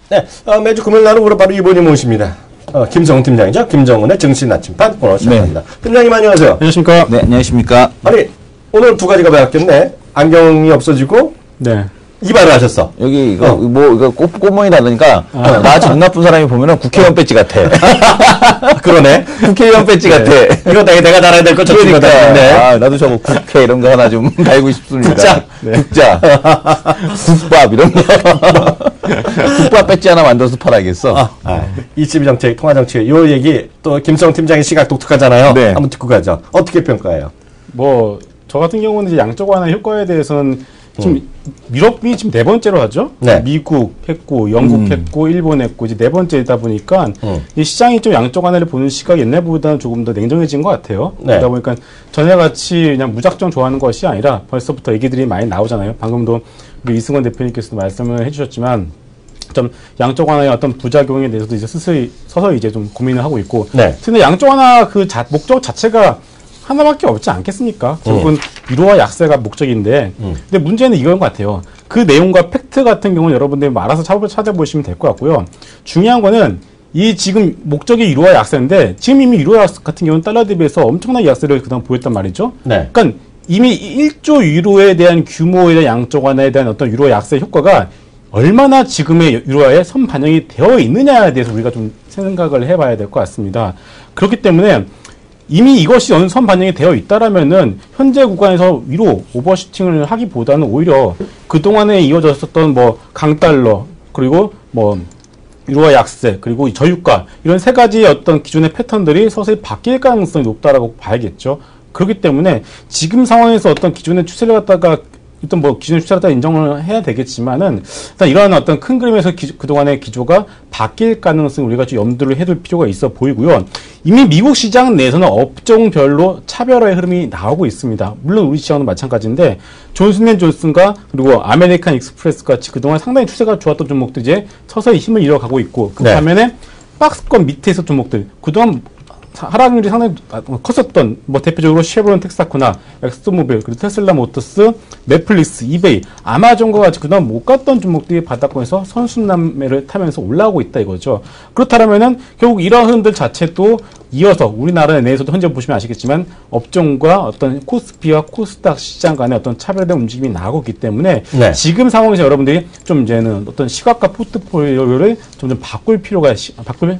네, 매주 금요일 날은 우리 바로 이분이 모십니다. 김성훈 팀장이죠. 김정은의 정신 나침반 코너 시작합니다. 네. 팀장님 안녕하세요. 안녕하십니까. 네, 안녕하십니까. 아니, 오늘 두 가지가 바뀌었네. 안경이 없어지고, 네. 이발을 하셨어. 여기 이거 이거 꽃무늬 다르니까 나 정 나쁜 사람이 보면은 국회의원 배지 같아. 그러네. 국회의원 배지 같아. 이거 내가 달아야 될 거 저쪽인 것 같은데. 아, 나도 저거 국회 이런 거 하나 좀 달고 싶습니다. 국자. 네. 국자. 국밥 이런 거. 국밥 배지 하나 만들어서 팔아야겠어. 이치비 정책, 통화 정책, 요 얘기 또 김성 팀장의 시각 독특하잖아요. 네. 한번 듣고 가죠. 어떻게 평가해요? 저 같은 경우는 이제 양적 완화 효과에 대해서는 지금 유럽이 지금 네 번째로 하죠. 네. 미국 했고, 영국 했고, 일본 했고, 이제 네 번째이다 보니까 이 시장이 좀 양적 완화를 보는 시각이 옛날보다는 조금 더 냉정해진 것 같아요. 네. 그러다 보니까 전에같이 그냥 무작정 좋아하는 것이 아니라 벌써부터 얘기들이 많이 나오잖아요. 방금도 우리 이승원 대표님께서도 말씀을 해주셨지만 좀 양적 완화의 어떤 부작용에 대해서도 이제 서서히 이제 좀 고민을 하고 있고. 네. 근데 양적 완화 목적 자체가 하나밖에 없지 않겠습니까? 결국은 위로와 약세가 목적인데, 근데 문제는 이건 것 같아요. 그 내용과 팩트 같은 경우는 여러분들이 알아서 찾아보시면 될 것 같고요. 중요한 거는 이 지금 목적이 위로와 약세인데, 지금 이미 위로와 약세 같은 경우는 달러 대비해서 엄청난 약세를 그동안 보였단 말이죠. 네. 그러니까 이미 1조 유로에 대한 규모에 대한 양적 완화에 대한 어떤 위로와 약세 효과가 얼마나 지금의 유로화에 선반영이 되어 있느냐에 대해서 우리가 좀 생각을 해봐야 될 것 같습니다. 그렇기 때문에 이미 이것이 어느 선 반영이 되어 있다라면은 현재 구간에서 위로 오버슈팅을 하기보다는 오히려 그동안에 이어졌었던 뭐 강달러 그리고 뭐 유로화 약세 그리고 저유가 이런 세 가지 어떤 기존의 패턴들이 서서히 바뀔 가능성이 높다라고 봐야겠죠. 그렇기 때문에 지금 상황에서 어떤 기존의 추세를 갖다가 일단 뭐 기존 추세를 갖다 인정을 해야 되겠지만은 일단 이러한 어떤 큰 그림에서 그동안의 기조가 바뀔 가능성을 우리가 좀 염두를 해둘 필요가 있어 보이고요. 이미 미국 시장 내에서는 업종별로 차별화의 흐름이 나오고 있습니다. 물론 우리 시장은 마찬가지인데 존슨앤존슨과 그리고 아메리칸 익스프레스 같이 그동안 상당히 추세가 좋았던 종목들이 이제 서서히 힘을 잃어가고 있고 그 반면에 박스권 밑에서 종목들 그동안 하락률이 상당히 컸었던 뭐 대표적으로 쉐보론 텍사코나 엑스모빌 그리고 테슬라 모터스 넷플릭스 이베이 아마존과 같이 그동안 못 갔던 종목들이 바닥권에서 선순환매를 타면서 올라오고 있다 이거죠. 그렇다면은 결국 이러한 흐름들 자체도 이어서 우리나라 내에서도 현재 보시면 아시겠지만 업종과 어떤 코스피와 코스닥 시장 간의 어떤 차별된 움직임이 나오고 있기 때문에 지금 상황에서 여러분들이 좀 이제는 어떤 시각과 포트폴리오를 점점 바꿀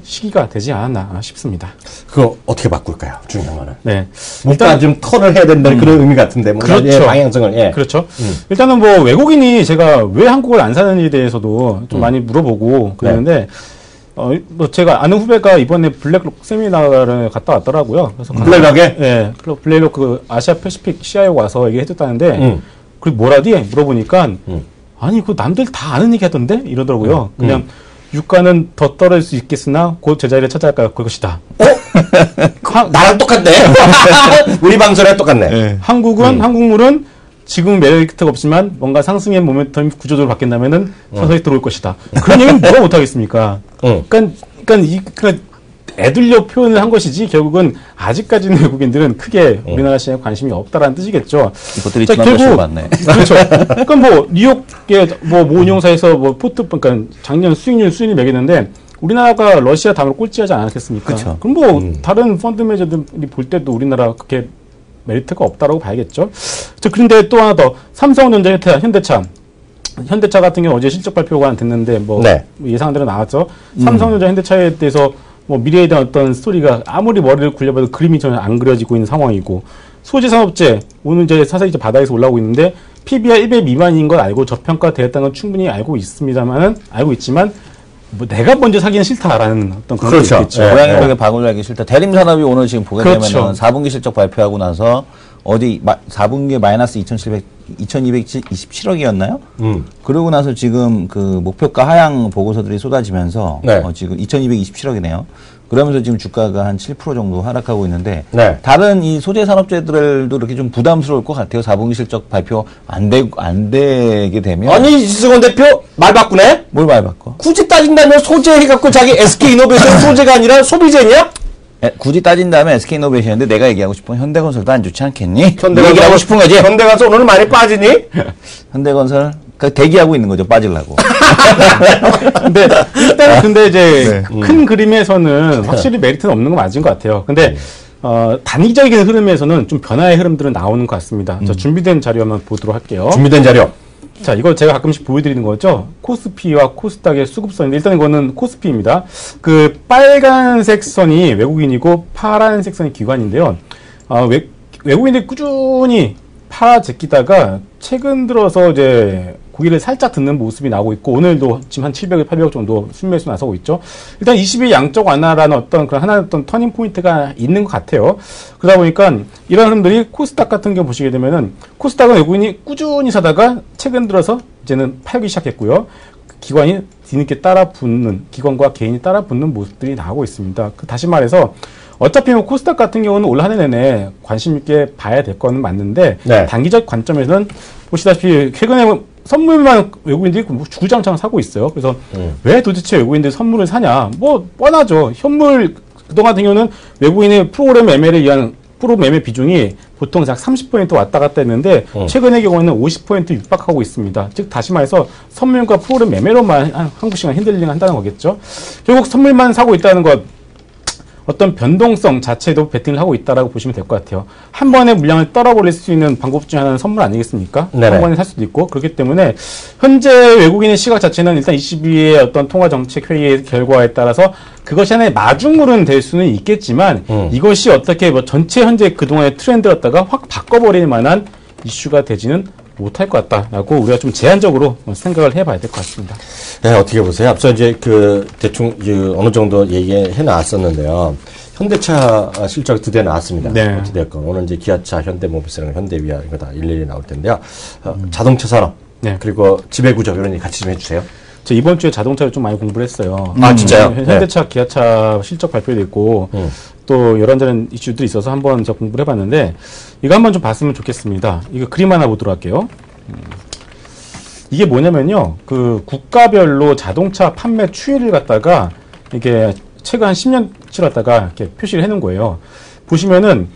시기가 되지 않았나 싶습니다. 그거 어떻게 바꿀까요? 중요한 거는. 네. 일단 좀 턴을 해야 된다는 그런 의미 같은데. 그렇죠. 방향성을. 그렇죠. 일단은 뭐 외국인이 제가 왜 한국을 안 사는지에 대해서도 좀 많이 물어보고 그랬는데 뭐 제가 아는 후배가 이번에 블랙록 세미나를 갔다 왔더라고요. 그래서 블랙록에? 네. 블랙록 그 아시아 패시픽 CIO 와서 얘기해줬다는데 그리고 뭐라디 물어보니까 아니 그 남들 다 아는 얘기 하던데 이러더라고요. 그냥 유가는 더 떨어질 수 있겠으나 곧 제자리를 찾아갈 것이다. 나랑 똑같네. 우리 방송이랑 똑같네. 네. 한국물은 지금 메리트가 없지만 뭔가 상승의 모멘텀이 구조적으로 바뀐다면은 서서히 들어올 것이다. 그런 얘기는 뭐가 못하겠습니까? 그러니까 애들려 표현을 한 것이지 결국은 아직까지는 외국인들은 크게 우리나라 시장에 관심이 없다라는 뜻이겠죠. 이것들이 지난번에 맞네. 그렇죠. 그러니까 뭐 뉴욕의 뭐 모은영사에서 뭐 그러니까 작년 수익률 매기는데 우리나라가 러시아 다음으로 꼴찌하지 않았겠습니까? 그렇죠. 그럼 뭐 다른 펀드 매니저들이 볼 때도 우리나라 그렇게 메리트가 없다라고 봐야겠죠. 그런데 또 하나 더 삼성전자, 현대차 같은 경우 어제 실적 발표가 됐는데 뭐 예상대로 나왔죠. 삼성전자, 현대차에 대해서 뭐 미래에 대한 어떤 스토리가 아무리 머리를 굴려봐도 그림이 전혀 안 그려지고 있는 상황이고 소재 산업재 오늘 이제 사실 이제 바닥에서 올라오고 있는데 PBR 1배 미만인 걸 알고 저평가되었다는 건 충분히 알고 있지만 뭐 내가 먼저 사기는 싫다라는 어떤 그런 게 있겠죠. 고양이 벽에 박을 달기 싫다. 대림산업이 오늘 지금 보게 되면 4분기 실적 발표하고 나서 어디 4분기에 마이너스 2227억이었나요? 그러고 나서 지금 그 목표가 하향 보고서들이 쏟아지면서 지금 2227억이네요. 그러면서 지금 주가가 한 7% 정도 하락하고 있는데 다른 이 소재 산업재들도 이렇게 좀 부담스러울 것 같아요. 4분기 실적 발표 안 되게 되면. 아니 이승원 대표 말 바꾸네? 뭘 말 바꿔? 굳이 따진다면 소재 해갖고 자기 SK이노베이션 소재가 아니라 소비재냐? 굳이 따진다면 SK이노베이션인데 내가 얘기하고 싶은 현대건설도 안 좋지 않겠니? 얘기하고 싶은 거지? 현대건설 오늘 많이 빠지니? 현대건설 대기하고 있는 거죠, 빠지려고. 근데 일단 근데 이제 큰 그림에서는 확실히 메리트는 없는 건 맞은 것 같아요. 근데 단기적인 흐름에서는 좀 변화의 흐름들은 나오는 것 같습니다. 자, 준비된 자료 한번 보도록 할게요. 준비된 자료. 자, 이거 제가 가끔씩 보여드리는 거죠. 코스피와 코스닥의 수급선인데, 일단 이거는 코스피입니다. 그 빨간색 선이 외국인이고 파란색 선이 기관인데요. 외국인들이 꾸준히 팔아제끼다가 최근 들어서 이제 고기를 살짝 듣는 모습이 나오고 있고, 오늘도 지금 한 700에 800억 정도 순매수 나서고 있죠. 일단 20일 양적 완화라는 어떤 그런 하나의 어떤 터닝 포인트가 있는 것 같아요. 그러다 보니까 이런 흐름들이 코스닥 같은 경우 보시게 되면은, 코스닥은 외국인이 꾸준히 사다가 최근 들어서 이제는 팔기 시작했고요. 기관이 뒤늦게 따라 붙는, 기관과 개인이 따라 붙는 모습들이 나오고 있습니다. 다시 말해서 어차피 뭐 코스닥 같은 경우는 올 한 해 내내 관심 있게 봐야 될 거는 맞는데, 네. 단기적 관점에서는 보시다시피 최근에 선물만 외국인들이 주구장창 사고 있어요. 그래서 왜 도대체 외국인들이 선물을 사냐? 뭐 뻔하죠. 현물 그동안 같은 경우는 외국인의 프로그램 매매를 위한 프로 매매 비중이 보통 약 30% 왔다 갔다 했는데 최근의 경우에는 50% 육박하고 있습니다. 즉 다시 말해서 선물과 프로그램 매매로만 한국 시간 핸들링 한다는 거겠죠. 결국 선물만 사고 있다는 것, 어떤 변동성 자체도 베팅을 하고 있다라고 보시면 될 것 같아요. 한 번에 물량을 떨어버릴 수 있는 방법 중 하나는 선물 아니겠습니까? 네네. 한 번에 살 수도 있고. 그렇기 때문에 현재 외국인의 시각 자체는 일단 22의 어떤 통화정책회의의 결과에 따라서 그것이 하나의 마중물은 될 수는 있겠지만 이것이 어떻게 뭐 전체 현재 그동안의 트렌드였다가 확 바꿔버릴 만한 이슈가 되지는 못할 것 같다라고 우리가 좀 제한적으로 생각을 해봐야 될 것 같습니다. 네, 어떻게 보세요? 앞서 이제 대충 어느 정도 얘기해 나왔었는데요. 현대차 실적 드디어 나왔습니다. 네. 어찌됐건 오늘 이제 기아차, 현대모비스랑 현대위아 이거 다 일일이 나올 텐데요. 자동차 산업, 네. 그리고 지배구조 이런 얘기 같이 좀 해주세요. 저 이번 주에 자동차를 좀 많이 공부를 했어요. 아, 진짜요? 현대차, 네. 기아차 실적 발표도 있고, 또 이런저런 이슈들이 있어서 한번 제가 공부를 해봤는데, 이거 한번 좀 봤으면 좋겠습니다. 이거 그림 하나 보도록 할게요. 이게 뭐냐면요. 그 국가별로 자동차 판매 추이를 갖다가 이게 최근 한 10년치를 갖다가 이렇게 표시를 해놓은 거예요. 보시면은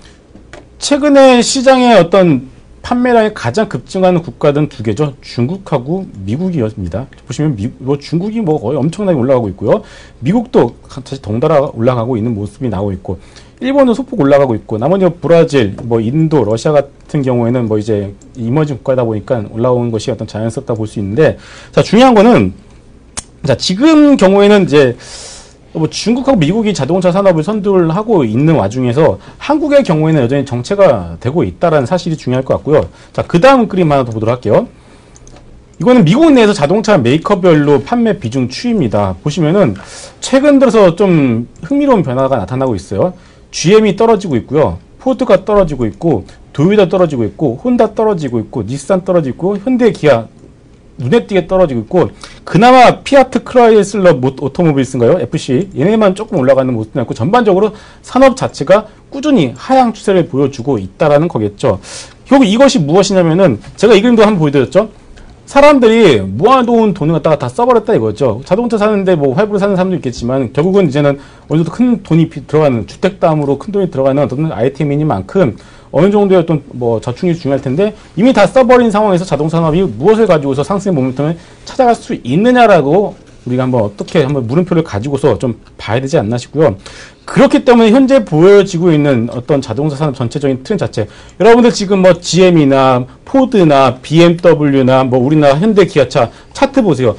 최근에 시장의 어떤 판매량이 가장 급증하는 국가는 두 개죠. 중국하고 미국이었습니다. 보시면 중국이 뭐 거의 엄청나게 올라가고 있고요. 미국도 다시 덩달아 올라가고 있는 모습이 나오고 있고, 일본은 소폭 올라가고 있고, 나머지 브라질, 뭐 인도, 러시아 같은 경우에는 뭐 이제 이머징 국가다 보니까 올라오는 것이 어떤 자연스럽다 볼 수 있는데, 자, 중요한 거는, 자, 지금 경우에는 이제 뭐 중국하고 미국이 자동차 산업을 선두를 하고 있는 와중에서 한국의 경우에는 여전히 정체가 되고 있다는 사실이 중요할 것 같고요. 자, 그 다음 그림 하나 더 보도록 할게요. 이거는 미국 내에서 자동차 메이커별로 판매 비중 추이입니다. 보시면은 최근 들어서 좀 흥미로운 변화가 나타나고 있어요. GM이 떨어지고 있고요. 포드가 떨어지고 있고, 도요타 떨어지고 있고, 혼다 떨어지고 있고, 닛산 떨어지고, 현대, 기아 눈에 띄게 떨어지고 있고, 그나마 피아트 크라이슬러 오토모빌스인가요? FC 얘네만 조금 올라가는 모습이 있고, 전반적으로 산업 자체가 꾸준히 하향 추세를 보여주고 있다라는 거겠죠. 결국 이것이 무엇이냐면은 제가 이 그림도 한번 보여드렸죠. 사람들이 모아놓은 돈을 갖다가 다 써버렸다 이거죠. 자동차 사는데 뭐 할부로 사는 사람도 있겠지만 결국은 이제는 어느 정도 큰 돈이 들어가는, 주택담으로 큰 돈이 들어가는 어떤 아이템이니만큼 어느 정도의 어떤 뭐 저축이 중요할 텐데, 이미 다 써버린 상황에서 자동차 산업이 무엇을 가지고서 상승의 모멘텀을 찾아갈 수 있느냐라고 우리가 한번 물음표를 가지고서 좀 봐야 되지 않나 싶고요. 그렇기 때문에 현재 보여지고 있는 어떤 자동차 산업 전체적인 트렌드 자체, 여러분들 지금 뭐 GM이나 포드나 BMW나 뭐 우리나라 현대 기아차 차트 보세요.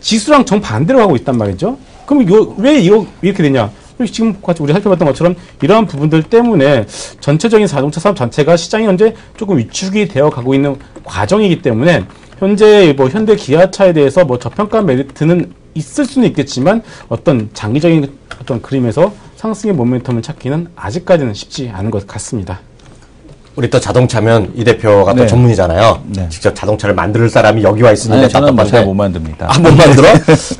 지수랑 정반대로 가고 있단 말이죠. 그럼 왜 이렇게 되냐? 지금 우리 살펴봤던 것처럼 이러한 부분들 때문에 전체적인 자동차 산업 자체가 시장이 현재 조금 위축이 되어 가고 있는 과정이기 때문에 현재 뭐 현대 기아차에 대해서 뭐 저평가 메리트는 있을 수는 있겠지만 어떤 장기적인 어떤 그림에서 상승의 모멘텀을 찾기는 아직까지는 쉽지 않은 것 같습니다. 우리 또 자동차면 이 대표가 또 전문이잖아요. 네. 직접 자동차를 만들 사람이 여기 와 있으니까. 아니, 저는 잘 못 만듭니다. 못 만들어?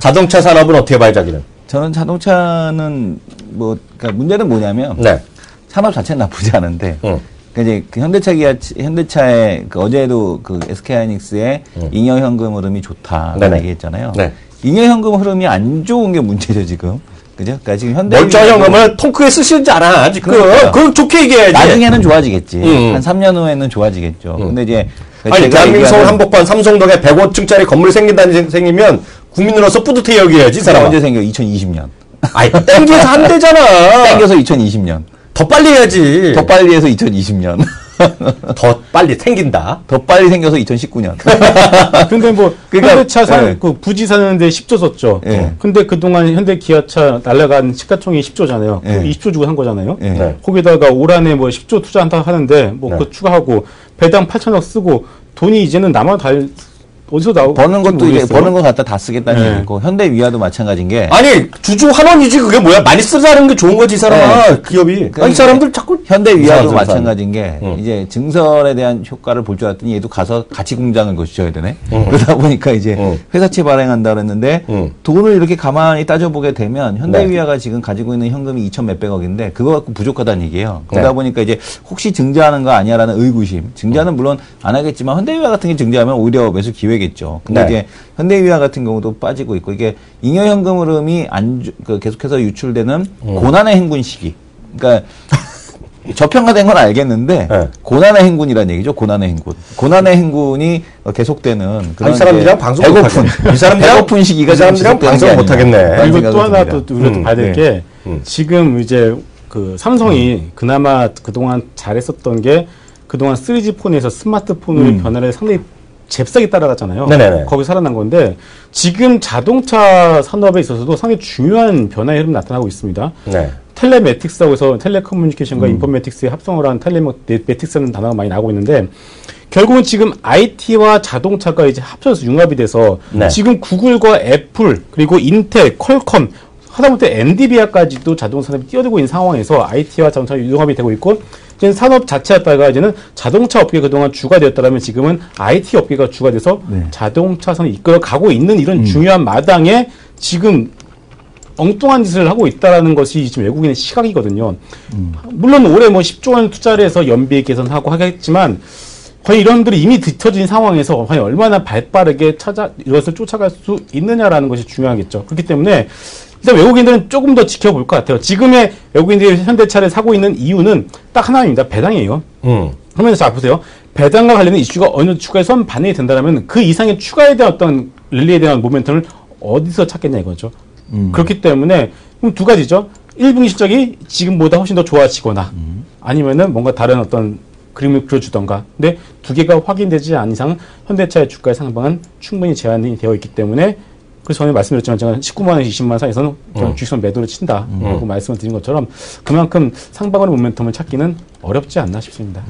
자동차 산업은 어떻게 봐요, 자기는? 저는 자동차는 그러니까 문제는 뭐냐면, 네. 산업 자체는 나쁘지 않은데, 그러니까 이제 그 현대차의 어제도 그 SK하이닉스의 잉여현금 흐름이 좋다고 얘기했잖아요. 네. 잉여현금 흐름이 안 좋은 게 문제죠, 지금. 그죠? 그러니까 지금 현대 멀쩡한 현금을 통크에 쓰시는지 알아. 지금. 그러니까. 그걸 좋게 얘기해야지. 나중에는 좋아지겠지. 한 3년 후에는 좋아지겠죠. 근데 이제 아니 대한민국 서울 한복판 삼성동에 105층짜리 건물이 생기면 국민으로서 뿌듯해 여겨야지. 사람 언제 생겨? 2020년. 아니 땡겨서 한대잖아. 땡겨서 2020년. 더 빨리 해야지. 더 빨리 해서 2020년. 더 빨리 생긴다. 더 빨리 생겨서 2019년. 근데 뭐 그러니까, 현대차 그 부지 사는데 10조 썼죠. 근데 그동안 현대 기아차 날라간 시가총액이 10조잖아요. 20조 주고 산 거잖아요. 거기다가 올 한해 뭐 10조 투자한다 하는데 뭐 그거 추가하고 배당 8천억 쓰고 돈이 이제는 어디서 버는 것도 이제 버는 거 갖다 다 쓰겠다는 얘기고 현대 위아도 마찬가지인 게 아니 주주 환원이지 그게 뭐야 많이 쓰자는 게 좋은 거지 이 사람아 기업이 그러니까 이 사람들 자꾸 현대 위아도 마찬가지인 게 이제 증설에 대한 효과를 볼 줄 알았더니 얘도 가서 가치 공장을 거쳐야 되네 그러다 보니까 이제 회사채 발행한다 그랬는데 돈을 이렇게 가만히 따져보게 되면 현대 위아가 지금 가지고 있는 현금이 2천 몇백억인데 그거 갖고 부족하다는 얘기예요. 그러다 보니까 이제 혹시 증자하는 거 아니야라는 의구심 증자는 물론 안 하겠지만 현대 위아 같은 게 증자하면 오히려 매수 기회 겠죠. 근데 이제 현대위아 같은 경우도 빠지고 있고 이게 잉여현금 흐름이 계속해서 유출되는 고난의 행군 시기. 그러니까 저평가된 건 알겠는데 고난의 행군이라는 얘기죠. 고난의 행군. 고난의 행군이 계속되는 그런 이 사람들이랑 방송 이 사람들이랑 배고픈 시기가 이 사람들이랑 방송 못 하겠네. 그리고 또 하나 또 우리가 봐야 될 게 지금 이제 그 삼성이 그나마 그동안 잘했었던 게 그동안 3G 폰에서 스마트폰으로 변화를 상당히 잽싸게 따라갔잖아요. 네네네. 거기 살아난 건데 지금 자동차 산업에 있어서도 상당히 중요한 변화의 흐름이 나타나고 있습니다. 네. 텔레매틱스라고 해서 텔레커뮤니케이션과 인포매틱스의 합성을 한 텔레매틱스라는 단어가 많이 나오고 있는데 결국은 지금 IT와 자동차가 이제 합쳐서 융합이 돼서 지금 구글과 애플 그리고 인텔, 퀄컴 하다못해 엔비디아까지도 자동차 산업이 뛰어들고 있는 상황에서 IT와 자동차가 융합이 되고 있고 이제 산업 자체였다가 이제는 자동차 업계가 그동안 주가 되었다면 지금은 IT 업계가 주가 돼서 자동차 산업을 이끌어 가고 있는 이런 중요한 마당에 지금 엉뚱한 짓을 하고 있다라는 것이 지금 외국인의 시각이거든요. 물론 올해 뭐 10조 원 투자를 해서 연비 개선하고 하겠지만 과연 이런 분들이 이미 뒤처진 상황에서 과연 얼마나 발빠르게 이것을 쫓아갈 수 있느냐라는 것이 중요하겠죠. 그렇기 때문에 일단 외국인들은 조금 더 지켜볼 것 같아요. 지금의 외국인들이 현대차를 사고 있는 이유는 딱 하나입니다. 배당이에요. 그러면 자 보세요. 배당과 관련된 이슈가 어느 정도 추가해서 반영이 된다면 그 이상의 추가에 대한 어떤 랠리에 대한 모멘텀을 어디서 찾겠냐 이거죠. 그렇기 때문에 그럼 두 가지죠. 1분기 실적이 지금보다 훨씬 더 좋아지거나 아니면은 뭔가 다른 어떤 그림을 그려주던가. 근데 두 개가 확인되지 않은 이상 현대차의 주가의 상방은 충분히 제한이 되어 있기 때문에 그래서 전에 말씀드렸지만 제가 19만 원, 20만 원 사이에서는 그냥 주식선 매도를 친다. 라고 말씀을 드린 것처럼 그만큼 상방의 모멘텀을 찾기는 어렵지 않나 싶습니다.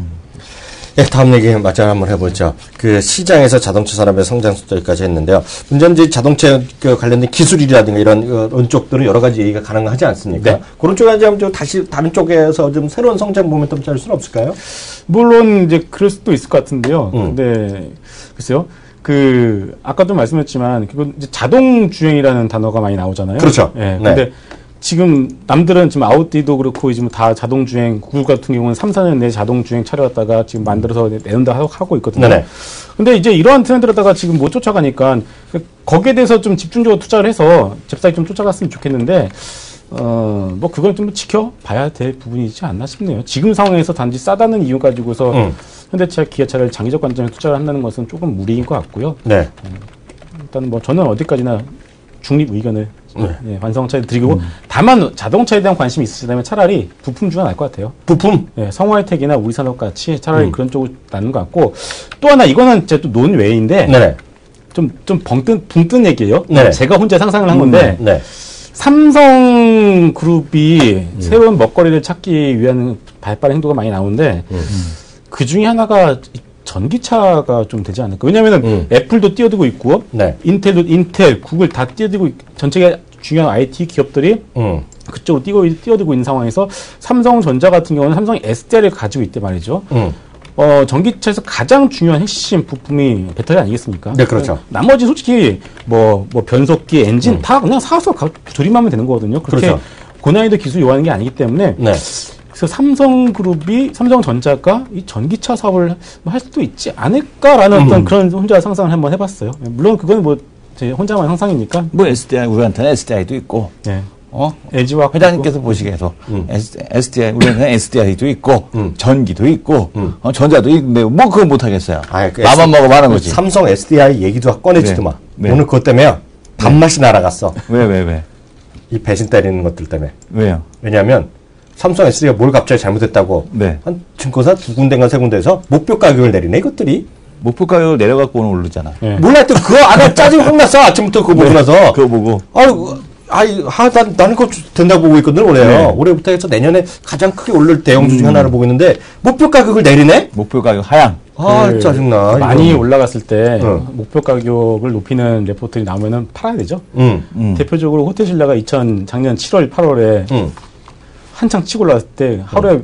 네, 다음 얘기 마저 한번 해보죠. 그 시장에서 자동차 산업의 성장 속도까지 했는데요. 문제는 이제 자동차 관련된 기술이라든가 이런 쪽들은 여러 가지 얘기가 가능하지 않습니까? 네. 그런 쪽에 좀 다시 다른 쪽에서 좀 새로운 성장 모멘텀 찾을 수는 없을까요? 물론 이제 그럴 수도 있을 것 같은데요. 근데 글쎄요. 아까도 말씀했지만, 그건 이제 자동 주행이라는 단어가 많이 나오잖아요. 그렇죠. 예. 근데 지금 남들은 지금 아우디도 그렇고 지금 다 자동 주행, 구글 같은 경우는 3, 4년 내에 자동 주행 차를 갖다가 지금 만들어서 내놓는다 하고 있거든요. 네네. 근데 이제 이러한 트렌드로다가 지금 못 쫓아가니까 거기에 대해서 좀 집중적으로 투자를 해서 잽싸게 좀 쫓아갔으면 좋겠는데, 뭐 그걸 좀 지켜봐야 될 부분이지 않나 싶네요. 지금 상황에서 단지 싸다는 이유 가지고서 현대차, 기아차를 장기적 관점에 투자를 한다는 것은 조금 무리인 것 같고요. 네. 일단 뭐 저는 어디까지나 중립 의견을 완성차에 드리고 다만 자동차에 대한 관심이 있으시다면 차라리 부품주가 날 것 같아요. 부품? 네, 성화혜택이나 우리산업 같이 차라리 그런 쪽으로 나는 것 같고 또 하나 이거는 제 또 논외인데 좀 붕뜬 얘기예요. 제가 혼자 상상을 한 건데 삼성그룹이 새로운 먹거리를 찾기 위한 발빠른 행동가 많이 나오는데 그 중에 하나가 전기차가 좀 되지 않을까. 왜냐면은 애플도 뛰어들고 있고 인텔, 구글 다 뛰어들고 전체가 중요한 IT 기업들이 그쪽으로 뛰어들고 있는 상황에서 삼성전자 같은 경우는 삼성이 SDI를 가지고 있대 말이죠. 전기차에서 가장 중요한 핵심 부품이 배터리 아니겠습니까? 네, 그렇죠. 나머지 솔직히 뭐 변속기, 엔진 다 그냥 사서 조립하면 되는 거거든요. 그렇게 그렇죠. 고난이도 기술 요하는 게 아니기 때문에 그래서 삼성전자가 이 전기차 사업을 할 수도 있지 않을까라는 어떤 그런 혼자 상상을 한번 해봤어요. 물론 그건 뭐 제 혼자만 상상이니까. 뭐 SDI 우리한테는 SDI도 있고. LG화학 회장님께서 보시기에도 SDI 우리는 SDI도 있고 전기도 있고 전자도 있는데 뭐 그거 못 하겠어요. 나만 먹으면 하는 거지. 삼성 SDI 얘기도 꺼내지도 마. 오늘 그것 때문에 밥맛이 날아갔어. 왜? 이 배신 때리는 것들 때문에. 왜요? 왜냐하면 삼성 SDI가 뭘 갑자기 잘못했다고 한 증권사 2군데인가 3군데에서 목표 가격을 내리네 이것들이. 목표 가격을 내려갖고 오늘 오르잖아. 몰라 또 그거 안에 짜증 확 났어. 아침부터 그거 보고 나서. 그거 보고. 나는 그거 된다고 보고 있거든 올해요. 올해부터 해서 내년에 가장 크게 오를 대형주 중 하나를 보고 있는데 목표 가격을 내리네. 목표 가격 하향. 짜증나. 많이 올라갔을 때 목표 가격을 높이는 레포트들이 나오면은 팔아야 되죠. 대표적으로 호텔신라가 작년 7월, 8월에 한창 치고 올라갔을 때 하루에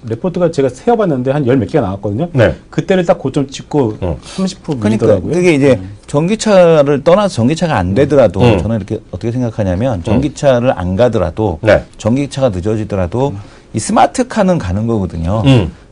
레포트가 제가 세어봤는데 한 열 몇 개가 나왔거든요. 그때를 딱 고점 찍고 30% 밀리더라고요. 그러니까 그게 이제 전기차를 떠나서 전기차가 안 되더라도 저는 이렇게 어떻게 생각하냐면 전기차를 안 가더라도 전기차가 늦어지더라도 이 스마트카는 가는 거거든요.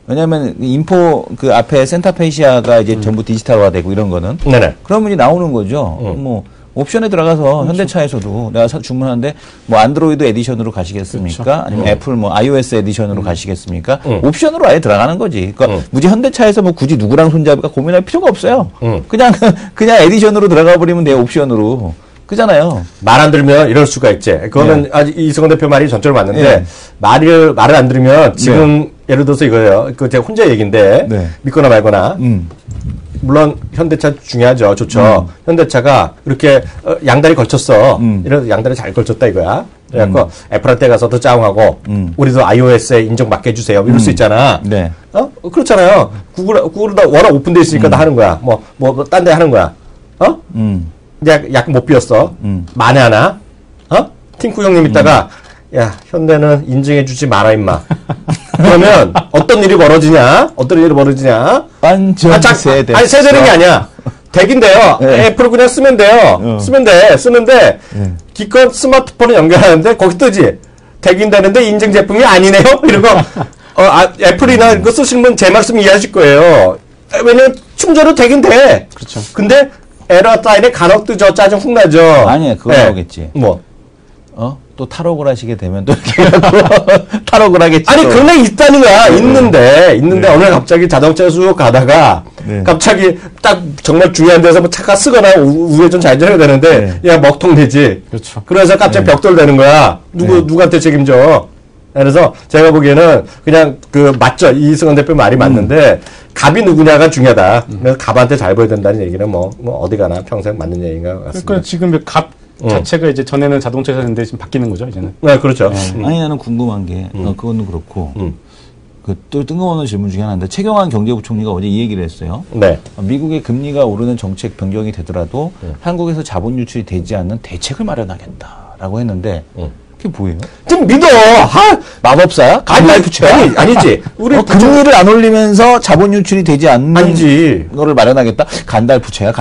왜냐하면 인포 그 앞에 센터페시아가 이제 전부 디지털화되고 이런 거는 그러면 이제 나오는 거죠. 뭐 옵션에 들어가서 현대차에서도 내가 주문하는데 뭐 안드로이드 에디션으로 가시겠습니까? 아니면 애플 뭐 iOS 에디션으로 가시겠습니까? 옵션으로 아예 들어가는 거지. 그러니까 무지 현대차에서 뭐 굳이 누구랑 손잡을까 고민할 필요가 없어요. 그냥 에디션으로 들어가 버리면 돼요. 옵션으로. 그잖아요. 말 안 들으면 이럴 수가 있지. 그거는 아직 이승원 대표 말이 전적으로 맞는데 말을 안 들으면 지금 예를 들어서 이거예요. 그 제가 혼자 얘기인데 믿거나 말거나. 물론 현대차 중요하죠. 좋죠. 현대차가 이렇게 양다리 걸쳤어. 이런 양다리 잘 걸쳤다 이거야. 그래갖고 애플한테 가서도 짜웅하고 우리도 iOS에 인정 맡게 해주세요. 이럴 수 있잖아. 그렇잖아요. 구글도 워낙 오픈돼 있으니까 다 하는 거야. 뭐 딴 데 하는 거야. 이제 약간 못 비웠어. 만에 하나. 팅쿠 형님 있다가 야 현대는 인증해주지 마라 임마. 그러면 어떤 일이 벌어지냐? 완전 세대. 아니 세대는 게 아니야. 덱인데요. 애플을 그냥 쓰면 돼요. 쓰는데 기껏 스마트폰을 연결하는데 거기 뜨지. 덱인다는데 인증 제품이 아니네요. 이런 거 애플이나 그거 쓰시는 분 제 말씀 이해하실 거예요. 왜냐면 충전은 덱인데. 그렇죠. 근데 에러 사인에 간혹 뜨죠. 짜증 훅 나죠. 아니야 그거 나오겠지. 뭐? 또 탈옥을 하시게 되면 또 이렇게 탈옥을 하겠지. 아니, 그런 애 있다는 거야. 있는데 오늘 갑자기 자동차 쭉 가다가 갑자기 딱 정말 중요한 데서 뭐 차가 쓰거나 우회전 좌회전해야 되는데 야, 먹통 되지. 그렇죠. 그래서 갑자기 벽돌 되는 거야. 누구한테 책임져. 그래서 제가 보기에는 그냥 맞죠. 이승원 대표 말이 맞는데 갑이 누구냐가 중요하다. 그래서 갑한테 잘 보여야 된다는 얘기는 뭐 어디 가나 평생 맞는 얘기인 것 같습니다. 그러니까 지금 갑 자체가 이제 전에는 자동차 회사인데 지금 바뀌는 거죠, 이제는. 네, 그렇죠. 아니, 나는 궁금한 게, 그거는 그렇고, 또 뜬금없는 질문 중에 하나인데, 최경환 경제부총리가 어제 이 얘기를 했어요. 미국의 금리가 오르는 정책 변경이 되더라도 한국에서 자본 유출이 되지 않는 대책을 마련하겠다라고 했는데, 그게 뭐예요? 좀 믿어. 마법사야? 간달프체야? 아니지. 우리 금리를 안 올리면서 자본 유출이 되지 않는 아니지. 거를 마련하겠다? 간달프체야.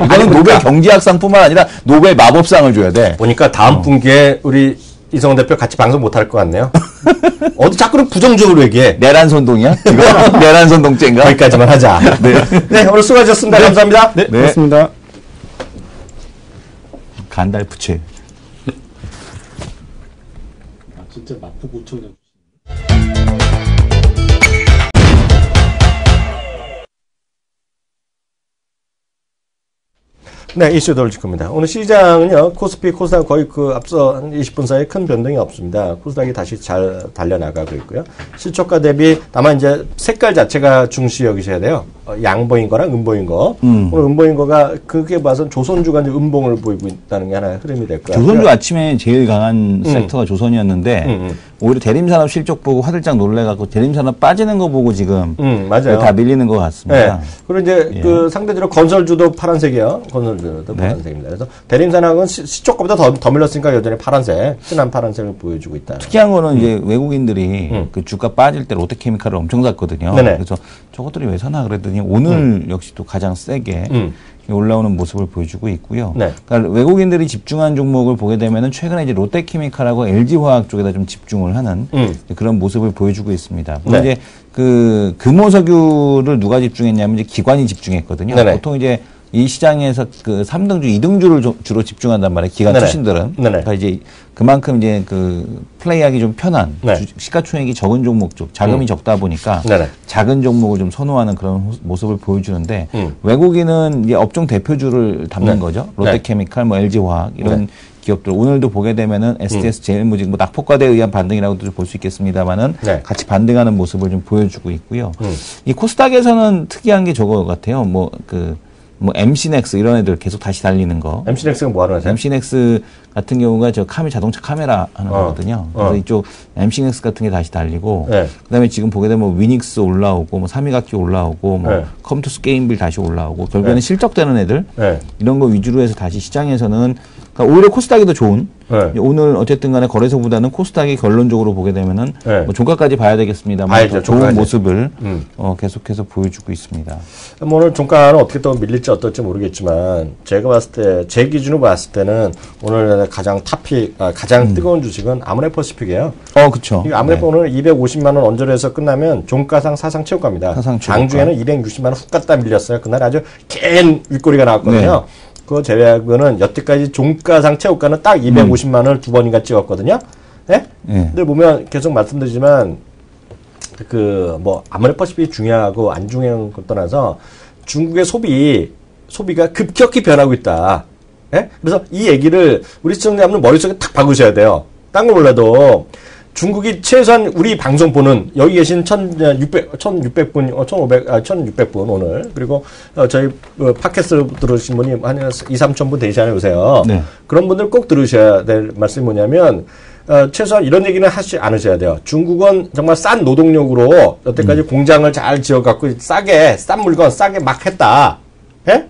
이거는 노벨 경제학상뿐만 아니라 노벨 마법상을 줘야 돼. 보니까 다음 분기에 우리 이성원 대표 같이 방송 못 할 것 같네요. 어디 자꾸 부정적으로 얘기해. 내란선동이야? 이거? 내란선동죄인가? 거기까지만 하자. 네, 오늘 수고하셨습니다. 감사합니다. 네, 고맙습니다. 간달프체. 진짜 마포구청장. 네, 이슈 돌릴 겁니다. 오늘 시장은요, 코스피, 코스닥 거의 앞서 한 20분 사이에 큰 변동이 없습니다. 코스닥이 다시 잘 달려나가고 있고요. 시초가 대비, 다만 이제 색깔 자체가 중시 여기셔야 돼요. 양봉인 거랑 음봉인 거. 오늘 음봉인 거가 그게 봐선 조선주가 이제 음봉을 보이고 있다는 게 하나의 흐름이 될 거예요. 조선주 아침에 제일 강한 섹터가 조선이었는데, 오히려 대림산업 실적 보고 화들짝 놀래갖고 대림산업 빠지는 거 보고 지금 맞아요. 다 밀리는 것 같습니다. 네. 그리고 이제 상대적으로 건설주도 파란색이요. 건설주도 파란색입니다. 그래서 대림산업은 시초가보다 더 밀렸으니까 여전히 파란색, 진한 파란색을 보여주고 있다. 특이한 거는 이제 외국인들이 그 주가 빠질 때 롯데케미칼을 엄청 샀거든요. 그래서 저것들이 왜 사나 그랬더니 오늘 역시 또 가장 세게 올라오는 모습을 보여주고 있고요. 그러니까 외국인들이 집중한 종목을 보게 되면은 최근에 이제 롯데케미칼하고 LG화학 쪽에다 좀 집중을 하는 그런 모습을 보여주고 있습니다. 물론 이제 금호석유를 누가 집중했냐면 이제 기관이 집중했거든요. 보통 이제 이 시장에서 그 3등주, 2등주를 주로 집중한단 말이에요. 기관 네네. 출신들은. 네네. 그러니까 이제 그만큼 이제 그 플레이하기 좀 편한 네. 시가총액이 적은 종목 쪽, 자금이 적다 보니까 네네. 작은 종목을 좀 선호하는 그런 모습을 보여주는데 외국인은 이제 업종 대표주를 담는 네. 거죠. 롯데케미칼, 뭐 LG화학 이런 네. 기업들 오늘도 보게 되면은 SDS, 제일모직, 뭐 낙폭과대에 의한 반등이라고도 볼 수 있겠습니다만은 네. 같이 반등하는 모습을 좀 보여주고 있고요. 이 코스닥에서는 특이한 게 저거 같아요. 뭐 MC넥스 이런 애들 계속 다시 달리는 거. MC넥스가 뭐 하는 거죠? MC넥스 같은 경우가 저 자동차 카메라 하는 거거든요. 그래서 이쪽 MC넥스 같은 게 다시 달리고, 네. 그다음에 지금 보게 되면 뭐 위닉스 올라오고, 뭐 삼위각기 올라오고, 뭐 네. 컴투스 게임빌 다시 올라오고, 결국에는 네. 실적되는 애들 네. 이런 거 위주로 해서 다시 시장에서는 그러니까 오히려 코스닥이 더 좋은. 네. 오늘 어쨌든 간에 거래소보다는 코스닥이 결론적으로 보게 되면은 네. 뭐 종가까지 봐야 되겠습니다만 봐야죠, 더 좋은 종가까지. 모습을 계속해서 보여주고 있습니다. 뭐 오늘 종가는 어떻게 또 밀릴지 어떨지 모르겠지만 제가 봤을 때 제 기준으로 봤을 때는 오늘 가장 가장 뜨거운 주식은 아모레퍼시픽이에요. 그렇죠. 이 아모레퍼 오늘 250만 원 언저리에서 끝나면 종가상 사상 최고가입니다. 사상 최고가. 장중에는 260만 원 훅 갔다 밀렸어요. 그날 아주 긴 윗꼬리가 나왔거든요. 그거 제외하고는 여태까지 종가상 최고가는 딱 250만 원을 두 번인가 찍었거든요. 예? 근데 보면 계속 말씀드리지만 아모레퍼시픽이 중요하고 안 중요한 것 떠나서 중국의 소비가 급격히 변하고 있다. 예? 그래서 이 얘기를 우리 시청자분들 머릿속에 탁 박으셔야 돼요. 딴 거 몰라도 중국이 최소한 우리 방송 보는 여기 계신 1600분, 1600분 오늘 그리고 저희 팟캐스트 들으신 분이 한 2-3천 분 되시잖아요, 요새요. 네. 그런 분들 꼭 들으셔야 될 말씀이 뭐냐면 최소한 이런 얘기는 하지 않으셔야 돼요. 중국은 정말 싼 노동력으로 여태까지 공장을 잘 지어갖고 싼 물건 싸게 막 했다. 예?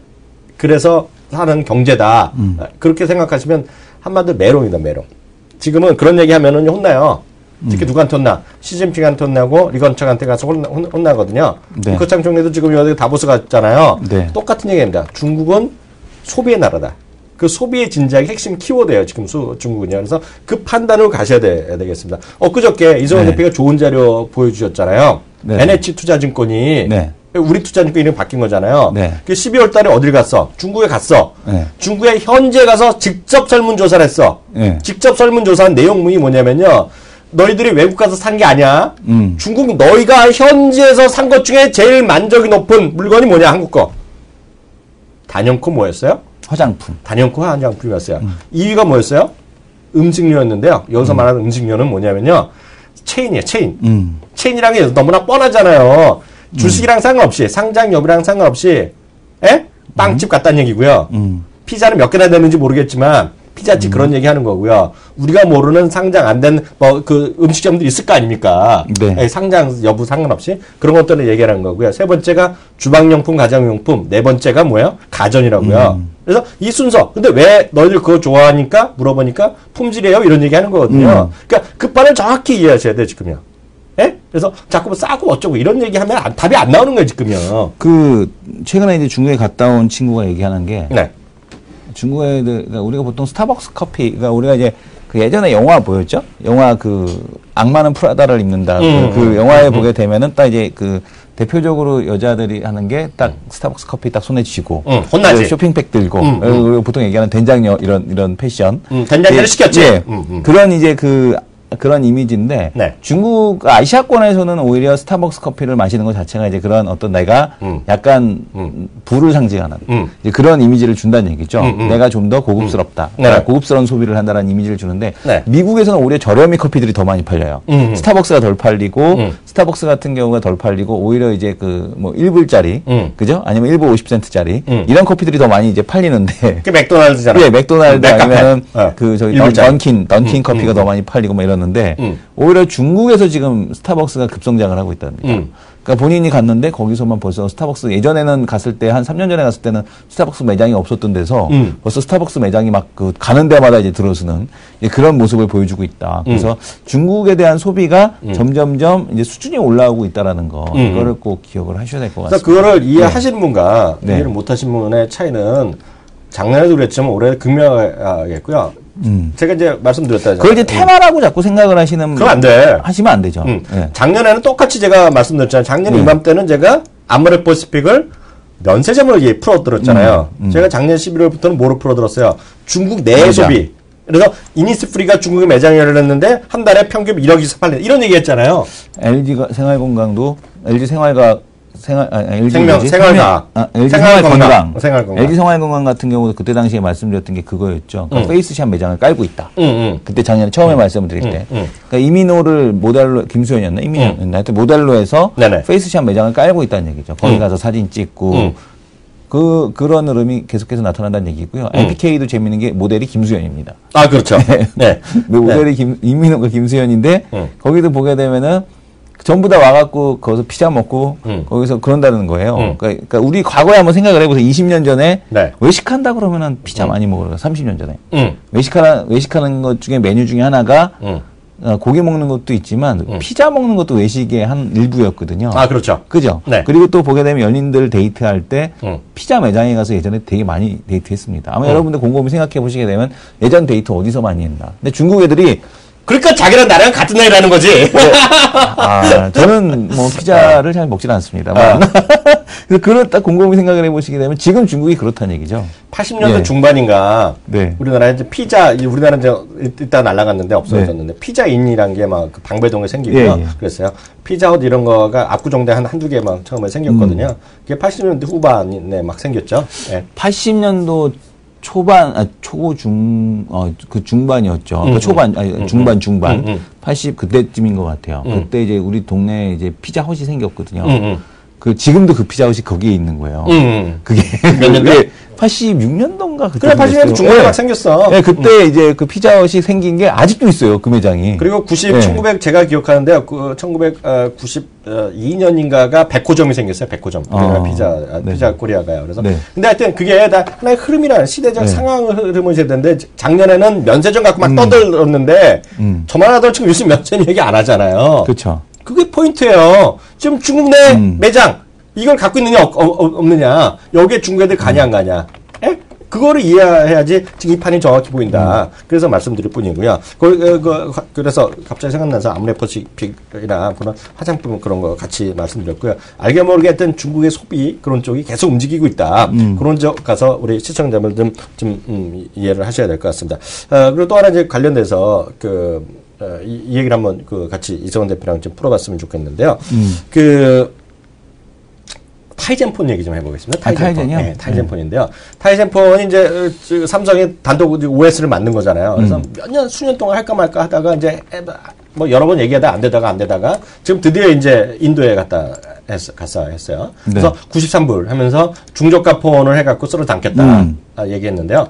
그래서 하는 경제다. 그렇게 생각하시면 한마디로 메롱이다, 메롱. 지금은 그런 얘기 하면은 혼나요. 특히 누구한테 혼나? 시진핑한테 혼나고 리건창한테 가서 혼나거든요. 네. 리건창 총리도 지금 여기 다보스 갔잖아요. 네. 똑같은 얘기입니다. 중국은 소비의 나라다. 그 소비의 진작의 핵심 키워드예요. 지금 중국은요. 그래서 그 판단으로 가셔야 되겠습니다. 엊그저께 이성훈 대표가 좋은 자료 보여주셨잖아요. 네. NH투자증권이 네. 우리 투자증권 이름이 바뀐 거잖아요. 네. 그 12월 달에 어딜 갔어? 중국에 갔어. 네. 중국에 현재 가서 직접 설문조사를 했어. 네. 직접 설문조사한 내용문이 뭐냐면요. 너희들이 외국 가서 산 게 아니야. 중국 너희가 현지에서 산 것 중에 제일 만족이 높은 물건이 뭐냐? 한국 거. 단연코 뭐였어요? 화장품. 단연코 화장품이었어요. 2위가 뭐였어요? 음식료였는데요. 여기서 말하는 음식료는 뭐냐면요. 체인이에요. 체인. 체인이라는 게 너무나 뻔하잖아요. 주식이랑 상관없이 상장 여부랑 상관없이 빵집 갔다는 얘기고요. 피자는 몇 개나 되는지 모르겠지만 피자집 그런 얘기 하는 거고요. 우리가 모르는 상장 안 된 그 음식점들이 있을 거 아닙니까? 네. 상장 여부 상관없이 그런 것들을 얘기하는 거고요. 세 번째가 주방용품, 가정용품. 네 번째가 뭐예요? 가전이라고요. 그래서 이 순서. 근데 왜 너희들 그거 좋아하니까 물어보니까 품질이에요? 이런 얘기 하는 거거든요. 그러니까 그 판을 정확히 이해하셔야 돼요, 지금요. 예? 그래서 자꾸 뭐 싸고 어쩌고 이런 얘기 하면 답이 안 나오는 거예요, 지금요. 최근에 이제 중국에 갔다 온 친구가 얘기하는 게 네. 중국에 그러니까 우리가 보통 스타벅스 커피, 그러니까 우리가 이제 그 예전에 영화 보였죠? 영화 악마는 프라다를 입는다. 그 영화에 보게 되면은 딱 이제 대표적으로 여자들이 하는 게 딱 스타벅스 커피 딱 손에 쥐고 혼나지. 쇼핑백 들고 그리고 보통 얘기하는 된장녀 이런 패션. 된장녀를 시켰지. 예. 그런 이제 그런 이미지인데 네. 중국 아시아권에서는 오히려 스타벅스 커피를 마시는 것 자체가 이제 그런 어떤 내가 약간 부를 상징하는 이제 그런 이미지를 준다는 얘기죠. 내가 좀 더 고급스럽다. 네. 고급스러운 소비를 한다는 이미지를 주는데 네. 미국에서는 오히려 저렴이 커피들이 더 많이 팔려요. 스타벅스가 덜 팔리고 스타벅스 같은 경우가 덜 팔리고 오히려 이제 뭐 1불짜리 그죠? 아니면 1불 50센트짜리 이런 커피들이 더 많이 이제 팔리는데 그게 맥도날드잖아. 예, 맥도날드 아니면은 저기 던킨 커피가 더 많이 팔리고 뭐 이런 데 오히려 중국에서 지금 스타벅스가 급성장을 하고 있답니다. 그러니까 본인이 갔는데 거기서만 벌써 스타벅스 예전에는 갔을 때 한 3년 전에 갔을 때는 스타벅스 매장이 없었던 데서 벌써 스타벅스 매장이 막 가는 데마다 이제 들어서는 그런 모습을 보여주고 있다. 그래서 중국에 대한 소비가 점점점 이제 수준이 올라오고 있다라는 거 이거를 꼭 기억을 하셔야 될 것 같습니다. 그래서 그거를 이해하시는 분과 이해를 못하시는 분의 차이는 작년에도 그랬지만 올해 극명하겠고요. 제가 이제 말씀드렸다잖아요. 그걸 이제 테마라고 자꾸 생각을 하시는 그건 안 돼. 하시면 안 되죠. 네. 작년에는 똑같이 제가 말씀드렸잖아요. 작년 이맘때는 제가 아모레퍼시픽을 면세점을 풀어들었잖아요. 제가 작년 11월부터는 뭐로 풀어들었어요? 중국 내 소비. 그래서 이니스프리가 중국에 매장을 열렸는데 한 달에 평균 1억 이상 팔린 이런 얘기했잖아요. LG가 생활건강도 LG 생활과 생명과학, LG 생활건강, 생활건강. LG 생활건강 같은 경우도 그때 당시에 말씀드렸던 게 그거였죠. 그러니까 페이스샵 매장을 깔고 있다. 그때 작년에 처음에 말씀을 드릴 때, 그러니까 이민호를 모델로 김수현이었나 이민호였나 하여튼 모델로 해서 페이스샵 매장을 깔고 있다는 얘기죠. 거기 가서 사진 찍고. 그런 흐름이 계속해서 나타난다는 얘기고요. LPK도 재밌는 게 모델이 김수현입니다. 아, 그렇죠. 네. 모델이 이민호가 김수현인데, 거기도 보게 되면은, 전부 다 와갖고, 거기서 피자 먹고, 거기서 그런다는 거예요. 그러니까 우리 과거에 한번 생각을 해보세요. 20년 전에, 외식한다 그러면은 피자 많이 먹으러 30년 전에. 외식하는 것 중에 메뉴 중에 하나가, 고기 먹는 것도 있지만 피자 먹는 것도 외식의 한 일부였거든요. 아, 그렇죠. 그죠? 네. 그리고 또 보게 되면 연인들 데이트할 때 피자 매장에 가서 예전에 되게 많이 데이트했습니다. 아마 여러분들 곰곰이 생각해 보시게 되면 예전 데이트 어디서 많이 했나. 근데 중국 애들이 그러니까 자기랑 나랑 같은 나이라는 거지. 네. 아, 저는 뭐 피자를 잘 먹지는 않습니다만. 그래서 그런 딱 곰곰이 생각을 해보시게 되면 지금 중국이 그렇다는 얘기죠. 80년대 중반인가. 우리나라에 이제 우리나라는 이제 일단 날아갔는데 없어졌는데 피자인이란 게 막 그 방배동에 생기고요. 그랬어요. 피자헛 이런 거가 압구정대 한두 개만 처음에 생겼거든요. 그게 80년대 후반에 막 생겼죠. 80년도 초반, 그 중반이었죠. 그러니까 초반, 중반. 80 그때쯤인 것 같아요. 그때 이제 우리 동네에 이제 피자헛이 생겼거든요. 지금도 그 피자헛이 거기에 있는 거예요. 그게. 몇 년대? 86년도인가? 그래, 80년대 중반에 막 생겼어. 네, 그때 이제 그 피자헛이 생긴 게 아직도 있어요, 그 매장이. 그리고 1900, 제가 기억하는데요. 1992년인가가 백호점이 생겼어요, 백호점. 우리나라 피자 코리아가요. 그래서. 근데 하여튼 그게 다 하나의 흐름이라는 시대적 상황 흐름을 제는데 작년에는 면세점 갖고 막 떠들었는데 저만 하더라도 지금 요즘 면세점 얘기 안 하잖아요. 그렇죠. 그게 포인트예요. 지금 중국 내 매장 이걸 갖고 있느냐 없느냐 여기에 중국 애들 가냐 안 가냐 그거를 이해해야지 지금 이 판이 정확히 보인다. 그래서 말씀드릴 뿐이고요. 그래서 갑자기 생각나서 아모레퍼시픽이나 그런 화장품 그런 거 같이 말씀드렸고요. 알게 모르게 했던 중국의 소비 그런 쪽이 계속 움직이고 있다. 그런 쪽 가서 우리 시청자분들 좀 이해를 하셔야 될 것 같습니다. 그리고 또 하나 이제 관련돼서 이 얘기를 한번 같이 이성원 대표랑 좀 풀어봤으면 좋겠는데요. 타이젠폰 얘기 좀 해보겠습니다. 타이젠이요? 네, 타이젠폰인데요. 타이젠폰이 이제 삼성이 단독 OS를 만든 거잖아요. 그래서 수년 동안 할까 말까 하다가 이제 뭐 여러 번 얘기하다 안 되다가 지금 드디어 이제 인도에 갔다 했어요. 그래서 93불 하면서 중저가 폰을 해갖고 쓸어 담겠다 얘기했는데요.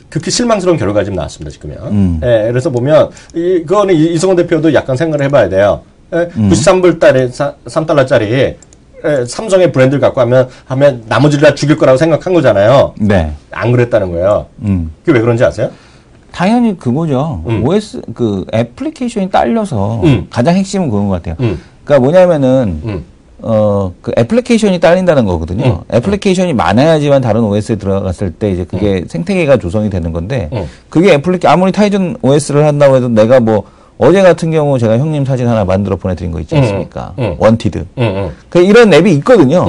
극히 실망스러운 결과가 지금 나왔습니다, 지금요. 그래서 보면, 그거는 이성원 대표도 약간 생각을 해봐야 돼요. 93불짜리, 3달러짜리, 삼성의 브랜드를 갖고 하면 나머지를 다 죽일 거라고 생각한 거잖아요. 네. 안 그랬다는 거예요. 그게 왜 그런지 아세요? 당연히 그거죠. OS, 애플리케이션이 딸려서 가장 핵심은 그건 것 같아요. 그러니까 뭐냐면은, 그 애플리케이션이 딸린다는 거거든요. 애플리케이션이 많아야지만 다른 OS에 들어갔을 때 이제 그게 생태계가 조성이 되는 건데, 그게 아무리 타이즌 OS를 한다고 해도 내가 뭐, 어제 같은 경우 제가 형님 사진 하나 만들어 보내드린 거 있지 않습니까? 원티드. 이런 앱이 있거든요.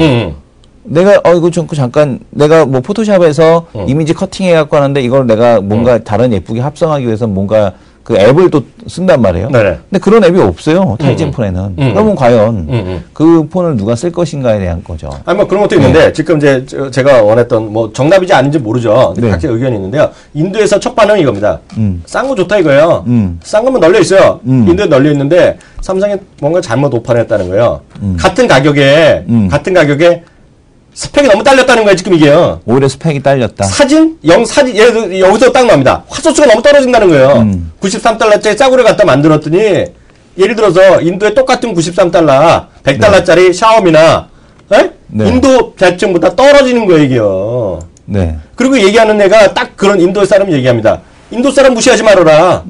내가, 이거 잠깐, 내가 뭐 포토샵에서 이미지 커팅해갖고 하는데 이걸 내가 뭔가 다른 예쁘게 합성하기 위해서 뭔가 그 앱을 또 쓴단 말이에요. 네네. 근데 그런 앱이 없어요. 타이젠 폰에는. 그러면 과연 그 폰을 누가 쓸 것인가에 대한 거죠. 아니 뭐 그런 것도 있는데 지금 이제 제가 원했던 뭐 정답이지 아닌지 모르죠. 각자 의견이 있는데요. 인도에서 첫 반응이 이겁니다. 싼 거 좋다 이거예요. 싼 거면 널려 있어요. 인도에 널려 있는데 삼성이 뭔가 잘못 오판했다는 거예요. 같은 가격에 스펙이 너무 딸렸다는 거예요, 지금 이게요. 오히려 스펙이 딸렸다. 사진, 여기서 딱 나옵니다. 화소수가 너무 떨어진다는 거예요. 93달러짜리 싸구려 갖다 만들었더니, 예를 들어서, 인도에 똑같은 93달러, 100달러짜리 샤오미나, 네. 인도 제품보다 떨어지는 거예요, 이게요. 네. 그리고 얘기하는 애가 딱 그런 인도 사람 얘기합니다. 인도 사람 무시하지 말아라.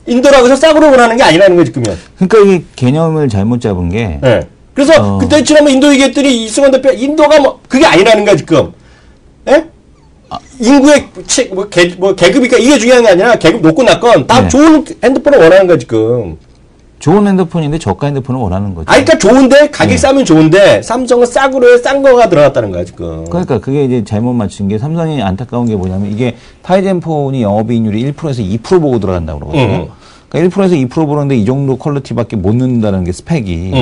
인도라고 해서 싸구려 원하는 게 아니라는 거예요, 지금요. 그러니까 이 개념을 잘못 잡은 게, 네. 그래서 그때 지난번 인도 얘기했더니 이승원 대표 인도가 뭐 그게 아니라는 거야 지금. 예? 인구의 계급이니까 이게 중요한 게 아니라 계급 높고 낮건 다 좋은 핸드폰을 원하는 거야 지금. 좋은 핸드폰인데 저가 핸드폰을 원하는 거죠. 그러니까 좋은데 가격 싸면 좋은데 삼성은 싸구려에 싼 거가 들어갔다는 거야 지금. 그러니까 그게 이제 잘못 맞춘 게 삼성이 안타까운 게 뭐냐면 이게 타이젠폰이 영업이익률이 1%에서 2% 보고 들어간다고 그러거든요. 그러니까 1%에서 2% 보는데 이 정도 퀄리티밖에 못 넣는다는 게 스펙이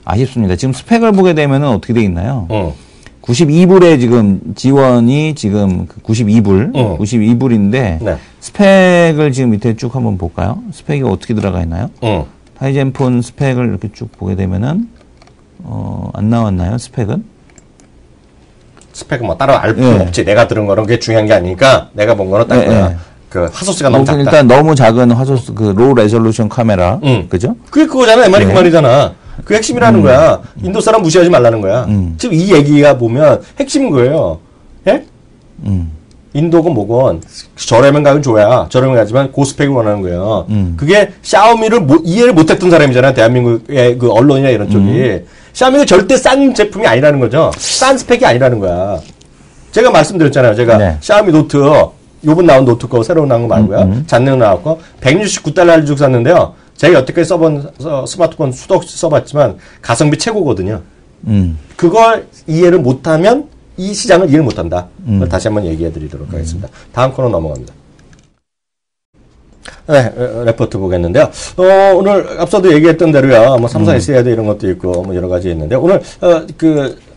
아쉽습니다. 지금 스펙을 보게 되면은 어떻게 돼 있나요? 92불에 지금 지원이 지금 92불, 92불인데 네. 스펙을 지금 밑에 쭉 한번 볼까요? 스펙이 어떻게 들어가 있나요? 타이젠폰 스펙을 이렇게 쭉 보게 되면은 안 나왔나요? 스펙은? 스펙은 뭐 따로 알 필요 없지. 내가 들은 거는 그게 중요한 게 아니니까 내가 본 거는 딱 거야. 그 화소수가 너무 작다. 일단 너무 작은 화소수 그 로우 레졸루션 카메라, 그죠? 그게 그거잖아. MR이 그 말이잖아. 그 핵심이라는 거야. 인도 사람 무시하지 말라는 거야. 지금 이 얘기가 보면 핵심인 거예요. 예? 인도건 뭐건 저렴한 가격은 줘야 저렴한 가지만 고스펙을 원하는 거예요. 그게 샤오미를 이해를 못했던 사람이잖아요. 대한민국의 그 언론이나 이런 쪽이. 샤오미가 절대 싼 제품이 아니라는 거죠. 싼 스펙이 아니라는 거야. 제가 말씀드렸잖아요. 제가 샤오미 노트 요번 나온 노트 거 새로 나온 거 말고요. 작년 나왔고 169달러를 주고 샀는데요. 제가 여태까지 써본 스마트폰 수도 없이 써봤지만 가성비 최고거든요. 그걸 이해를 못하면 이 시장을 이해를 못한다. 그걸 다시 한번 얘기해 드리도록 하겠습니다. 다음 코너 넘어갑니다. 네, 레포트 보겠는데요. 오늘 앞서도 얘기했던 대로요. 뭐 삼성 SDI도 이런 것도 있고 뭐 여러 가지 있는데 오늘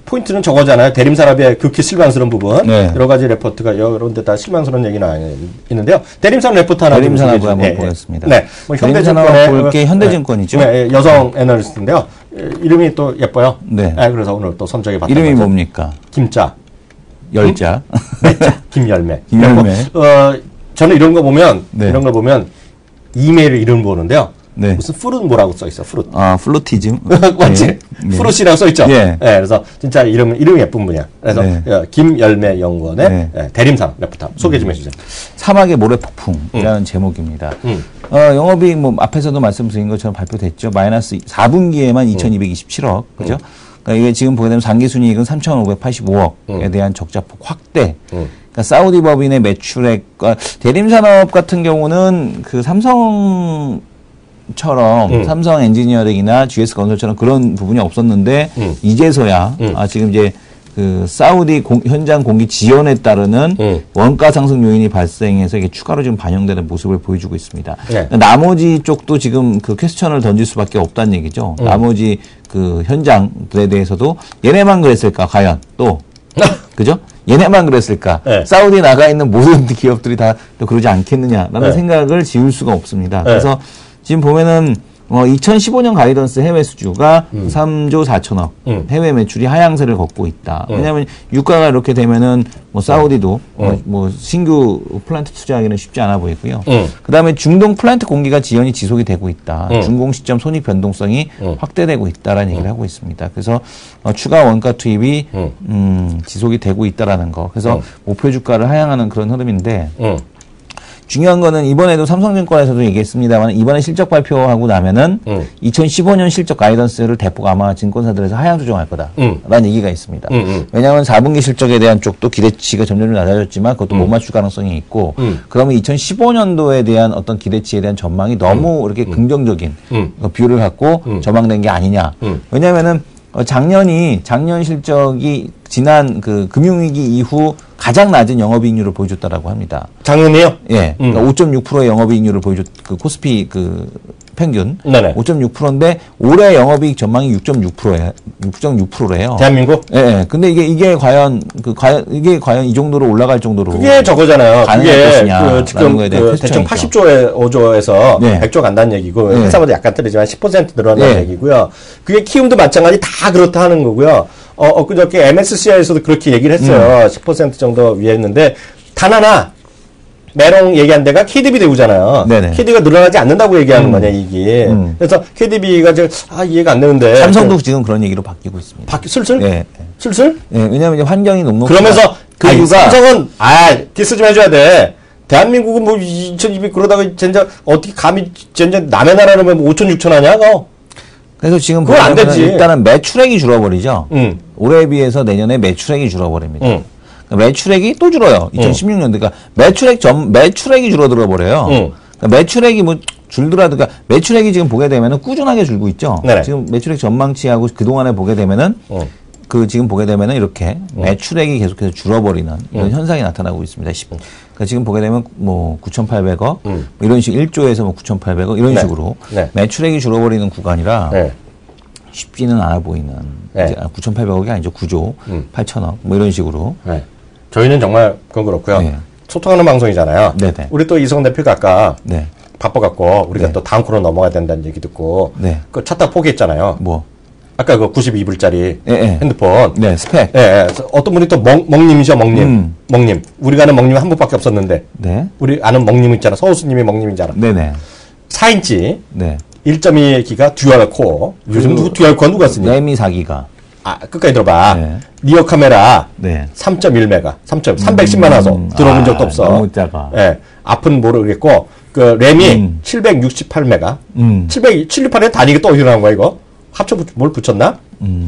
포인트는 저거잖아요. 대림산업의 극히 실망스러운 부분. 네. 여러 가지 레포트가 여러 군데 다 실망스러운 얘기나 있는데요. 대림산업 레포트 하나 대림산업 한번 보겠습니다. 네. 뭐 현대증권에 볼게 현대증권이죠. 네, 여성 애널리스트인데요. 이름이 또 예뻐요. 네. 그래서 오늘 또 선정해 봤습니다. 이름이 뭡니까? 김자. 열자. 매자. 김열매. 김열매. 저는 이런 거 보면 이메일을 이름 보는데요. 네. 무슨 프룻 뭐라고 써 있어? 프룻. 플루티즘. 맞지? 프룻이라고 써 있죠. 네. 그래서 진짜 이름이 예쁜 분이야. 그래서 김열매 연구원의 대림산업 레포트 소개 좀 해주세요. 사막의 모래폭풍이라는 제목입니다. 영업이익 뭐 앞에서도 말씀드린 것처럼 발표됐죠. 마이너스 4분기에만 2,227억, 그죠? 그러니까 이게 지금 보게 되면 상기순이익은 3,585억에 대한 적자폭 확대. 그러니까 사우디 법인의 매출액과 대림산업 같은 경우는 그 삼성 엔지니어링이나 GS건설처럼 그런 부분이 없었는데 이제서야 지금 이제 그 사우디 현장 공기 지연에 따르는 원가 상승 요인이 발생해서 이게 추가로 지금 반영되는 모습을 보여주고 있습니다. 네. 나머지 쪽도 지금 그 퀘스천을 던질 수밖에 없다는 얘기죠. 나머지 그 현장들에 대해서도 얘네만 그랬을까 과연 또 그죠? 얘네만 그랬을까? 네. 사우디에 나가 있는 모든 기업들이 다 또 그러지 않겠느냐라는 생각을 지울 수가 없습니다. 그래서 지금 보면은 2015년 가이던스 해외 수주가 3조 4천억 해외 매출이 하향세를 걷고 있다. 왜냐하면 유가가 이렇게 되면은 뭐 사우디도 뭐 신규 플랜트 투자하기는 쉽지 않아 보이고요. 그다음에 중동 플랜트 공기가 지연이 지속이 되고 있다. 준공 시점 손익 변동성이 확대되고 있다라는 얘기를 하고 있습니다. 그래서 추가 원가 투입이 지속이 되고 있다라는 거. 그래서 목표 주가를 하향하는 그런 흐름인데. 중요한 거는 이번에도 삼성증권에서도 얘기했습니다만 이번에 실적 발표하고 나면은 2015년 실적 가이던스를 대폭 아마 증권사들에서 하향 조정할 거다라는 얘기가 있습니다. 왜냐하면 4분기 실적에 대한 쪽도 기대치가 점점 낮아졌지만 그것도 못 맞출 가능성이 있고 그러면 2015년도에 대한 어떤 기대치에 대한 전망이 너무 이렇게 긍정적인 뷰를 갖고 전망된 게 아니냐. 왜냐하면은 작년 실적이 지난 그 금융위기 이후 가장 낮은 영업이익률을 보여줬다라고 합니다. 작년이요? 예. 그러니까 5.6%의 영업이익률을 보여줬, 그 코스피 그 평균. 네네. 5.6%인데 올해 영업이익 전망이 6.6%래요. 대한민국? 예, 예. 근데 이게 과연 이 정도로 올라갈 정도로. 그게 저거잖아요. 그게 지금 대충 80조에 5조에서 100조 간다는 얘기고 회사마다 약간 틀리지만 10% 늘어난다는 얘기고요. 그게 키움도 마찬가지 다 그렇다 하는 거고요. 그저께 MSCI에서도 그렇게 얘기를 했어요. 10% 정도 위에 했는데 단 하나 메롱 얘기한 데가 KDB 대우잖아요. 네네. KDB가 늘어나지 않는다고 얘기하는 거냐, 이게. 그래서 KDB가 지금, 이해가 안 되는데. 삼성도 지금 그런 얘기로 바뀌고 있습니다. 슬슬? 네. 슬슬? 네, 왜냐면 이제 환경이 너무. 그러면서, 그 이유가. 삼성은, 디스 좀 해줘야 돼. 대한민국은 뭐 2,200 그러다가 젠장, 어떻게 감히 젠장 남의 나라는 뭐 5천, 6천 하냐, 그래서 지금 그건 안 되지. 일단은 매출액이 줄어버리죠. 올해에 비해서 내년에 매출액이 줄어버립니다. 매출액이 또 줄어요. 2016년도. 그러니까 매출액이 줄어들어 버려요. 그러니까 매출액이 뭐 줄더라도, 그러니까 매출액이 지금 보게 되면은 꾸준하게 줄고 있죠. 네네. 지금 매출액 전망치하고 그동안에 보게 되면은 지금 보게 되면은 이렇게 매출액이 계속해서 줄어버리는 이런 현상이 나타나고 있습니다. 그러니까 지금 보게 되면 뭐 9,800억 뭐 이런 식 1조에서 뭐 9,800억 이런 네. 식으로 네. 매출액이 줄어버리는 구간이라 네. 쉽지는 않아 보이는 네. 9,800억이 아니죠. 9조 8천억 뭐 이런 식으로. 네. 저희는 정말 그건 그렇고요. 네. 소통하는 방송이잖아요. 네네. 우리 또 이성훈 대표가 아까 네. 바빠갖고 우리가 네. 또 다음 코너 넘어가야 된다는 얘기 듣고 네. 그 찾다 포기했잖아요. 뭐. 아까 그 92불짜리 예, 예. 핸드폰. 네, 스펙. 예, 예. 어떤 분이 또 먹님이죠, 먹님. 먹님. 우리가 아는 먹님 한 분밖에 없었는데. 네. 우리 아는 먹님 있잖아. 서우수님이 먹님이잖아. 네네. 4인치. 네. 1.2기가 듀얼 코어. 요즘 듀얼 코어 누가 쓰니? 램이 4기가. 아, 끝까지 들어봐. 네. 리어 카메라. 네. 3.1메가. 310만 화소. 들어본 적도 없어. 너무 작아. 예. 앞은 모르겠고, 그, 램이 768메가. 768에 단위가 또 어디로 나온 거야, 이거? 뭘 붙였나?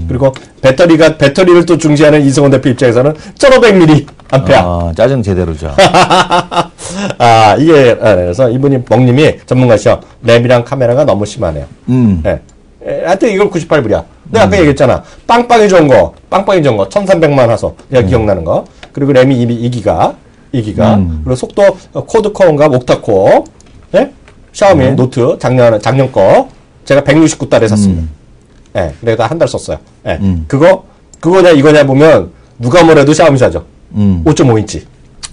그리고 배터리를 또 중시하는 이성훈 대표 입장에서는 1500mAh. 짜증 제대로죠. 아, 이게, 그래서 이분이, 먹님이 전문가시죠. 램이랑 카메라가 너무 심하네요. 예. 하여튼 이걸 98불이야. 내가 아까 얘기했잖아. 빵빵이 좋은 거. 1300만 화소. 내가 기억나는 거. 그리고 램이 2기가. 그리고 속도, 코드코어인가, 옥타코어. 예? 샤오미 노트, 작년 거. 제가 169달에 샀습니다. 예, 그래도 한 달 썼어요. 예. 그거냐, 이거냐 보면, 누가 뭐래도 샤오미사죠. 5.5인치.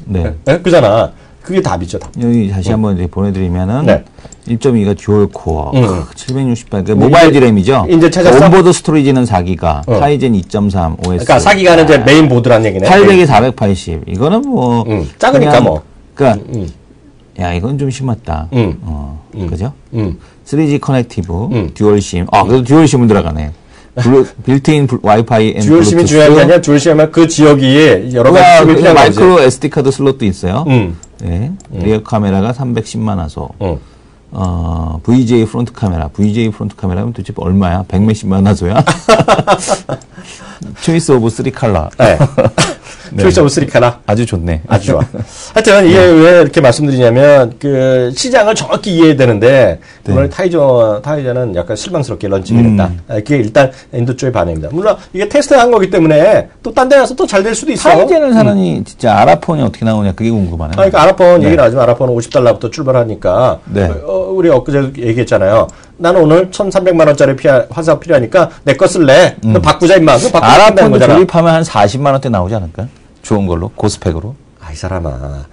네. 예? 그잖아. 그게 답이죠, 답. 여기 다시 한번 이제 보내드리면은, 네. 1.2가 듀얼 코어, 768, 그 모바일 디램이죠. 이제 찾았어? 온보드 스토리지는 4기가, 타이젠 2.3, OS. 그러니까 4기가는 이제 메인 보드란 얘기네. 800에 480. 이거는 뭐. 작으니까 그냥, 뭐. 그러니까, 야, 이건 좀 심했다. 그죠? 3G 커넥티브, 듀얼심. 그래도 듀얼심은 들어가네. 빌트인 와이파이 앤 듀얼심이 중요한 게 아니라 듀얼심은 그 지역이 여러 가지 심이 필요한 거지. 마이크로 SD 카드 슬롯도 있어요. 네. 리어 카메라가 310만 화소. VJ 프론트 카메라면 도대체 얼마야? 100몇십만 화소야? 초이스 오브 3컬러. 네. 초이스 오브 3컬러. 아주 좋네. 아주 좋아. 하여튼 이게 왜 이렇게 말씀드리냐면 그 시장을 정확히 이해해야 되는데 오늘 타이저는 약간 실망스럽게 런칭을 했다. 그게 일단 인도 쪽의 반응입니다. 물론 이게 테스트한 거기 때문에 또 딴 데 가서 또 잘 될 수도 있어. 타이젠을 사느니 진짜 아라폰이 어떻게 나오냐 그게 궁금하네. 그러니까 아라폰 얘기를 하지만 아라폰은 $50부터 출발하니까 우리 엊그제 얘기했잖아요. 나는 오늘 1,300만 원짜리 화사 필요하니까 내 거 쓸래. 너 바꾸자 임마. 아라폰 조립하면 한 40만 원대 나오지 않을까? 좋은 걸로 고스펙으로. 이 사람아.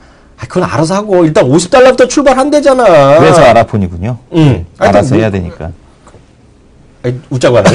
그건 알아서 하고 일단 $50부터 출발한대잖아. 그래서 아라폰이군요. 알아서 해야 되니까. 웃자고 하네.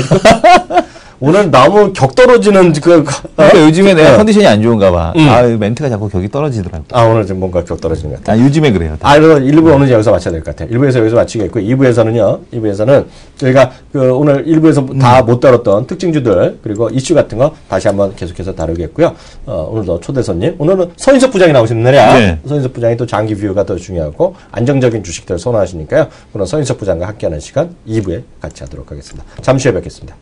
오늘 너무 격 떨어지는 그러니까 요즘에 내가 컨디션이 안 좋은가 봐. 멘트가 자꾸 격이 떨어지더라고. 오늘 좀 뭔가 격 떨어지는 것 같아. 요즘에 그래요. 그래서 1부 오늘 여기서 마쳐야 될 것 같아. 1부에서 여기서 마치겠고 2부에서는 저희가 저희가 1부에서 다 못 다뤘던 특징주들 그리고 이슈 같은 거 다시 한번 계속해서 다루겠고요. 오늘도 초대 손님. 오늘은 서인석 부장이 나오시는 날이야. 네. 서인석 부장이 또 장기 뷰가 더 중요하고 안정적인 주식들을 선호하시니까요. 그런 서인석 부장과 함께하는 시간 2부에 같이 하도록 하겠습니다. 잠시 후에 뵙겠습니다.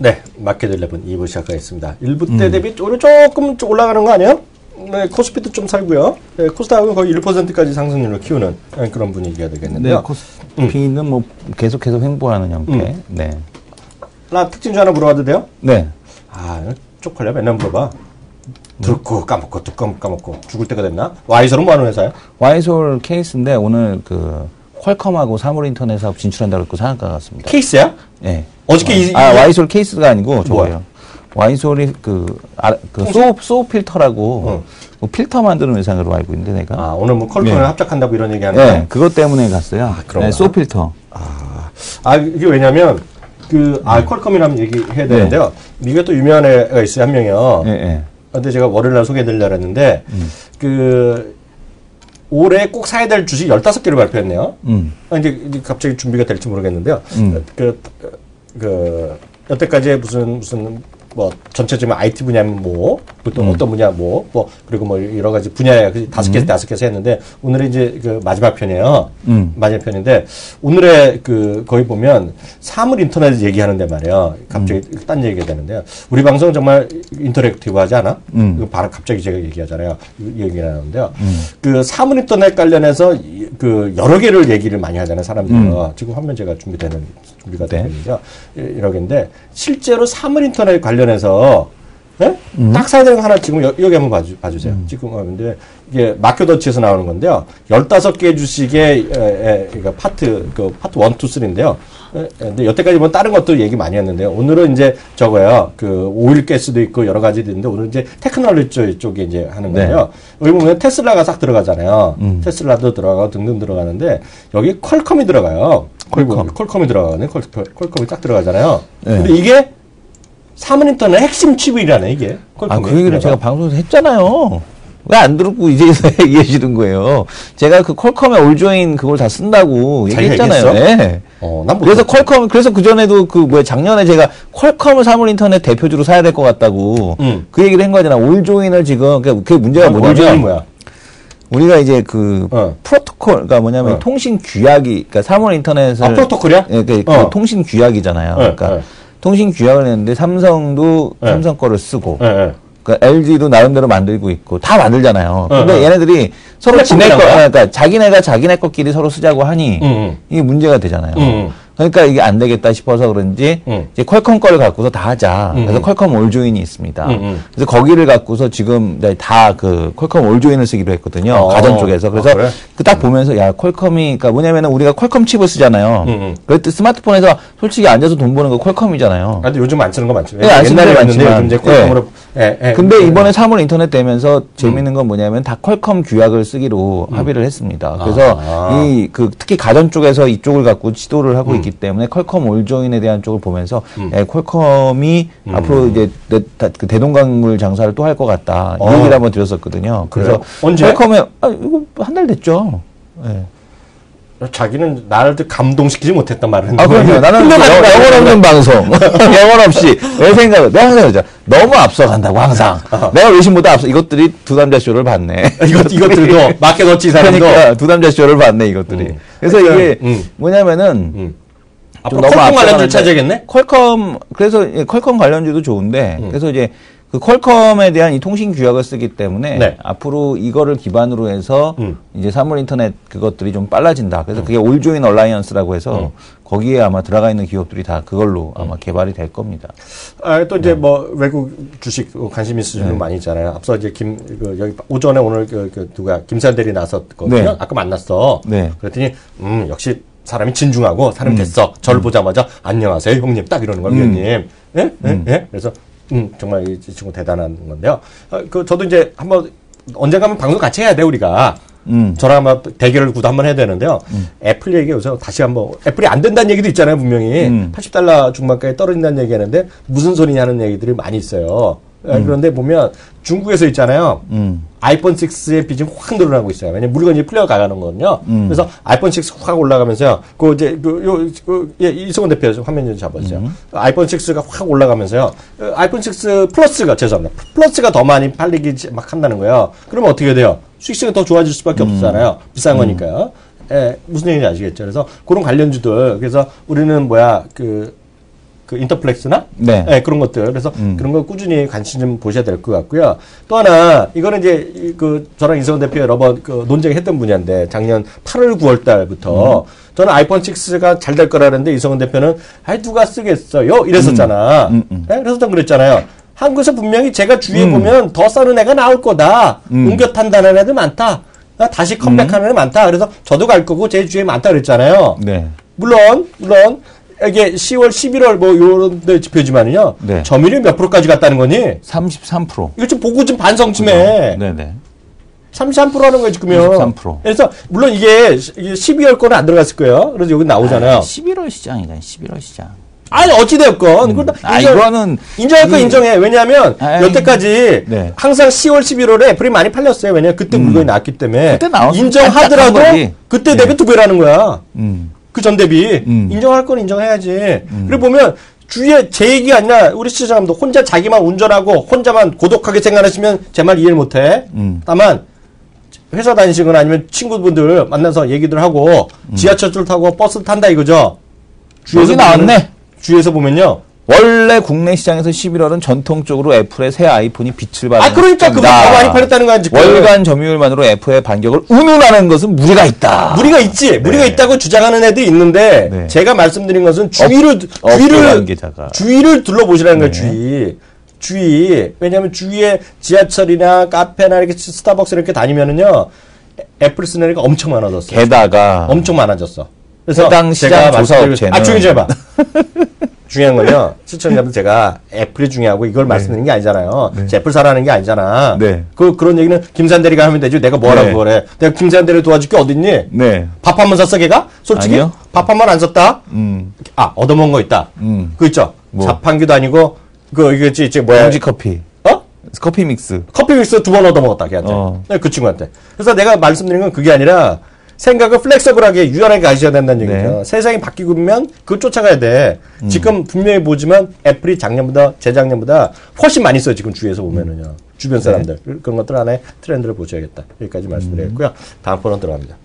네, 마켓 11 2부 시작하겠습니다. 1부 때 대비 오늘 조금 올라가는 거 아니에요? 네, 코스피도 좀 살고요. 네, 코스닥은 거의 1%까지 상승률을 키우는 그런 분위기가 되겠는데요. 네, 코스피는 뭐 계속해서 횡보하는 형태. 네. 나 특징주 하나 물어봐도 돼요? 네. 쪽팔려 맨날 물어봐. 듣고 까먹고 듣고 까먹고 죽을 때가 됐나? 와이솔은 뭐 하는 회사야? 와이솔 케이스인데 오늘 퀄컴하고 사물인터넷하고 진출한다고 했고 상한가 같습니다. 케이스야? 네. 어저께 와이솔 케이스가 아니고 저거예요. 와이솔이 소우 필터라고 필터 만드는 회사로 알고 있는데 내가. 오늘 뭐 퀄컴에 합작한다고 이런 얘기하는 거야? 네, 그것 때문에 갔어요. 네, 소우 필터. 이게 왜냐면 퀄컴이라면 얘기해야 되는데요. 미국에 또 유명한 애가 있어요, 한 명이요. 네. 근데 제가 월요일날 소개해드리려고 했는데 올해 꼭 사야 될 주식 15개를 발표했네요. 이제 갑자기 준비가 될지 모르겠는데요. 여태까지 무슨 뭐 전체적인 IT 분야면 뭐, 또 어떤 분야 뭐, 그리고 뭐 여러 가지 분야에 5개에서 했는데 오늘은 이제 그 마지막 편이에요. 마지막 편인데 오늘의 그 거기 보면 사물 인터넷 얘기하는데 말이야. 갑자기 딴 얘기가 되는데요. 우리 방송 정말 인터랙티브하지 않아? 바로 갑자기 제가 얘기하잖아요. 얘기가 나오는데요. 그 사물 인터넷 관련해서 그 여러 개를 얘기를 많이 하잖아요. 사람들은. 지금 화면 제가 준비가 되고 있는데요. 여러 개인데 실제로 사물 인터넷 관련해서 네? 딱 사야 되는 거 하나 지금 여기 한번 봐주세요. 지금 근데 이게 마켓워치에서 나오는 건데요. 15개 주식의 그러니까 파트 1, 2, 3인데요. 근데 여태까지 뭐 다른 것도 얘기 많이 했는데요. 오늘은 이제 저거요. 그 오일 가스도 있고 여러 가지도 있는데 오늘 이제 테크놀로지 쪽에 이제 하는 거예요. 여기 보면 테슬라가 싹 들어가잖아요. 테슬라도 들어가고 등등 들어가는데 여기 퀄컴이 들어가요. 퀄컴이 들어가네. 퀄컴이 딱 들어가잖아요. 네. 근데 이게 사물인터넷 핵심 칩이라네 이게. 그 얘기를 제가 방송에서 했잖아요. 왜 안 들었고 이제서 얘기하시는 거예요? 제가 그 퀄컴의 올조인 그걸 다 쓴다고 얘기했잖아요. 네. 그래서 퀄컴, 그래서 그전에도 작년에 제가 퀄컴을 사물인터넷 대표주로 사야 될 것 같다고 그 얘기를 한 거잖아. 올조인을 지금, 그게 문제가 뭐냐면. 올조인이 뭐야? 우리가 이제 프로토콜, 그러니까 뭐냐면 통신 규약이, 그러니까 사물인터넷을. 프로토콜이야? 예, 그 통신 규약이잖아요. 그러니까 통신 규약을 냈는데 삼성도 삼성 거를 쓰고. 그러니까 LG도 나름대로 만들고 있고 다 만들잖아요. 근데 얘네들이 서로 그러니까 자기네가 자기네 것끼리 서로 쓰자고 하니 이게 문제가 되잖아요. 그러니까 이게 안 되겠다 싶어서 그런지 이제 퀄컴 거를 갖고서 다 하자. 그래서 퀄컴 올조인이 있습니다. 그래서 거기를 갖고서 지금 다 그 퀄컴 올조인을 쓰기로 했거든요. 가전 쪽에서. 그래서 그래? 딱 보면서 야 퀄컴이 그러니까 뭐냐면은 우리가 퀄컴 칩을 쓰잖아요. 그때 스마트폰에서 솔직히 앉아서 돈 버는 거 퀄컴이잖아요. 근데 요즘 안 쓰는 거 많죠. 네, 안 쓰는 거 많지만 이제 퀄컴으로. 근데 이번에 사물 인터넷 되면서 재밌는 건 뭐냐면 다 퀄컴 규약을 쓰기로 합의를 했습니다. 그래서 특히 가전 쪽에서 이쪽을 갖고 지도를 하고 있기 때문에 퀄컴 올조인에 대한 쪽을 보면서 퀄컴이 앞으로 이제 그 대동강물 장사를 또 할 것 같다. 이 얘기를 한번 드렸었거든요. 그래서 언제? 퀄컴에 이거 한 달 됐죠. 네. 자기는 나를 감동시키지 못했단 말을 했는데. 그럼요. 나는 영혼 없는 방송. 영혼 없이. 내 생각은, 내가 항상 그러죠. 너무 앞서간다고, 항상. 내가 외신보다 앞서, 이것들이 두 남자 쇼를 봤네. 이것들도, 마켓워치 사람도. 그러니까, 두 남자 쇼를 봤네, 이것들이. 그래서 이게, 뭐냐면은, 좀 너무 퀄컴 관련주 찾아야겠네? 그래서 퀄컴 관련주도 좋은데, 그래서 이제, 그 퀄컴에 대한 이 통신 규약을 쓰기 때문에 앞으로 이거를 기반으로 해서 이제 사물 인터넷 그것들이 좀 빨라진다. 그래서 그게 올조인 얼라이언스라고 해서 거기에 아마 들어가 있는 기업들이 다 그걸로 아마 개발이 될 겁니다. 또 이제 뭐 외국 주식 관심 있으신 분 많이 있잖아요. 앞서 이제 여기 오전에 오늘 누가 김산 대리 나섰거든요. 아까 만났어. 그랬더니 역시 사람이 진중하고 사람 됐어. 저를 보자마자 안녕하세요 형님 딱 이러는 거예요. 위원님. 예? 그래서 정말 이 친구 대단한 건데요. 저도 이제 한번 언젠가면 방송 같이 해야 돼, 우리가. 저랑 아마 대결을 구도 한번 해야 되는데요. 애플 얘기 요새 다시 한번, 애플이 안 된다는 얘기도 있잖아요, 분명히. $80 중반까지 떨어진다는 얘기 하는데 무슨 소리냐 하는 얘기들이 많이 있어요. 그런데 보면 중국에서 있잖아요. 아이폰 6의 비중이 확 늘어나고 있어요. 왜냐면 물건이 풀려가는 거거든요. 그래서 아이폰 6 확 올라가면서요. 이승원 대표 화면 좀 잡아주세요. 아이폰 6가 확 올라가면서요. 아이폰 6 플러스가, 죄송합니다. 플러스가 더 많이 팔리기 막 한다는 거예요. 그러면 어떻게 돼요? 수익성이 더 좋아질 수밖에 없잖아요. 비싼 거니까요. 무슨 얘기인지 아시겠죠? 그래서 그런 관련주들. 그래서 우리는 그 인터플렉스나 그런 것들 그래서 그런 거 꾸준히 관심 좀 보셔야 될 것 같고요. 또 하나 이거는 이제 저랑 이승원 대표 여러 번 논쟁했던 분야인데 작년 8월 9월 달부터 저는 아이폰 6가 잘 될 거라는데 이승원 대표는 누가 쓰겠어요 이랬었잖아. 그래서 전 그랬잖아요. 한국에서 분명히 제가 주위에 보면 더 싸는 애가 나올 거다. 옮겨 탄다는 애들 많다. 다시 컴백하는 애 많다. 그래서 저도 갈 거고 제 주위에 많다 그랬잖아요. 물론 이게 10월, 11월 요런 데 지표지만은요. 점유율이 몇 프로까지 갔다는 거니? 33%. 이거 좀 보고 좀 반성 좀 해. 33% 하는 거예요, 지금요. 33%. 그래서 물론 이게 12월 거는 안 들어갔을 거예요. 그래서 여기 나오잖아요. 11월 시장이다. 11월 시장. 아니 어찌되었건 이거는 인정할 거 인정해. 왜냐하면 여태까지 항상 10월, 11월에 애플이 많이 팔렸어요. 왜냐면 그때 물건이 나왔기 때문에 그때 인정하더라도 그때 대비 2배라는 거야. 그 전 대비 인정할 건 인정해야지. 그리고 보면 주위에 제 얘기가 아니라 우리 시청자분들 혼자 자기만 운전하고 혼자만 고독하게 생각하시면 제 말 이해를 못해. 다만 회사 다니시거나 아니면 친구분들 만나서 얘기들 하고 지하철 타고 버스 탄다 이거죠. 주위에서 나왔네. 주위에서 보면요. 원래 국내 시장에서 11월은 전통적으로 애플의 새 아이폰이 빛을 발하는 그러니까 그거 더 많이 팔렸다는 거야. 월간 점유율만으로 애플의 반격을 운운하는 것은 무리가 있다. 무리가 있지. 네. 무리가 있다고 주장하는 애들이 있는데 네. 제가 말씀드린 것은 주위를 둘러보시라는 거예요. 주위. 왜냐하면 주위에 지하철이나 카페나 이렇게 스타벅스 이렇게 다니면은요 애플 쓰는 애가 엄청 많아졌어. 게다가 엄청 많아졌어. 그래서 해당 시장 조사업체는 조용히 좀 해봐. 중요한 건요. 시청자분 제가 애플이 중요하고 이걸 말씀드리는 게 아니잖아요. 네. 애플 사라는 게 아니잖아. 네. 그런 얘기는 김산 대리가 하면 되지. 내가 뭐 하라고 그래. 내가 김산 대리 도와줄 게 어딨니? 네. 밥 한 번 샀어 걔가? 솔직히? 아니요. 밥 한 번 안 샀다? 얻어먹은 거 있다. 그거 있죠? 뭐. 자판기도 아니고 이게 뭐야? 용지 커피. 커피 믹스. 커피 믹스 2번 얻어먹었다 걔한테. 네, 그 친구한테. 그래서 내가 말씀드린 건 그게 아니라 생각을 플렉서블하게 유연하게 가셔야 된다는 얘기죠. 네. 세상이 바뀌면 그걸 쫓아가야 돼. 지금 분명히 보지만 애플이 재작년보다 훨씬 많이 써요. 지금 주위에서 보면은요. 주변 사람들. 네. 그런 것들 안에 트렌드를 보셔야겠다. 여기까지 말씀드리겠고요. 다음 번호 들어갑니다.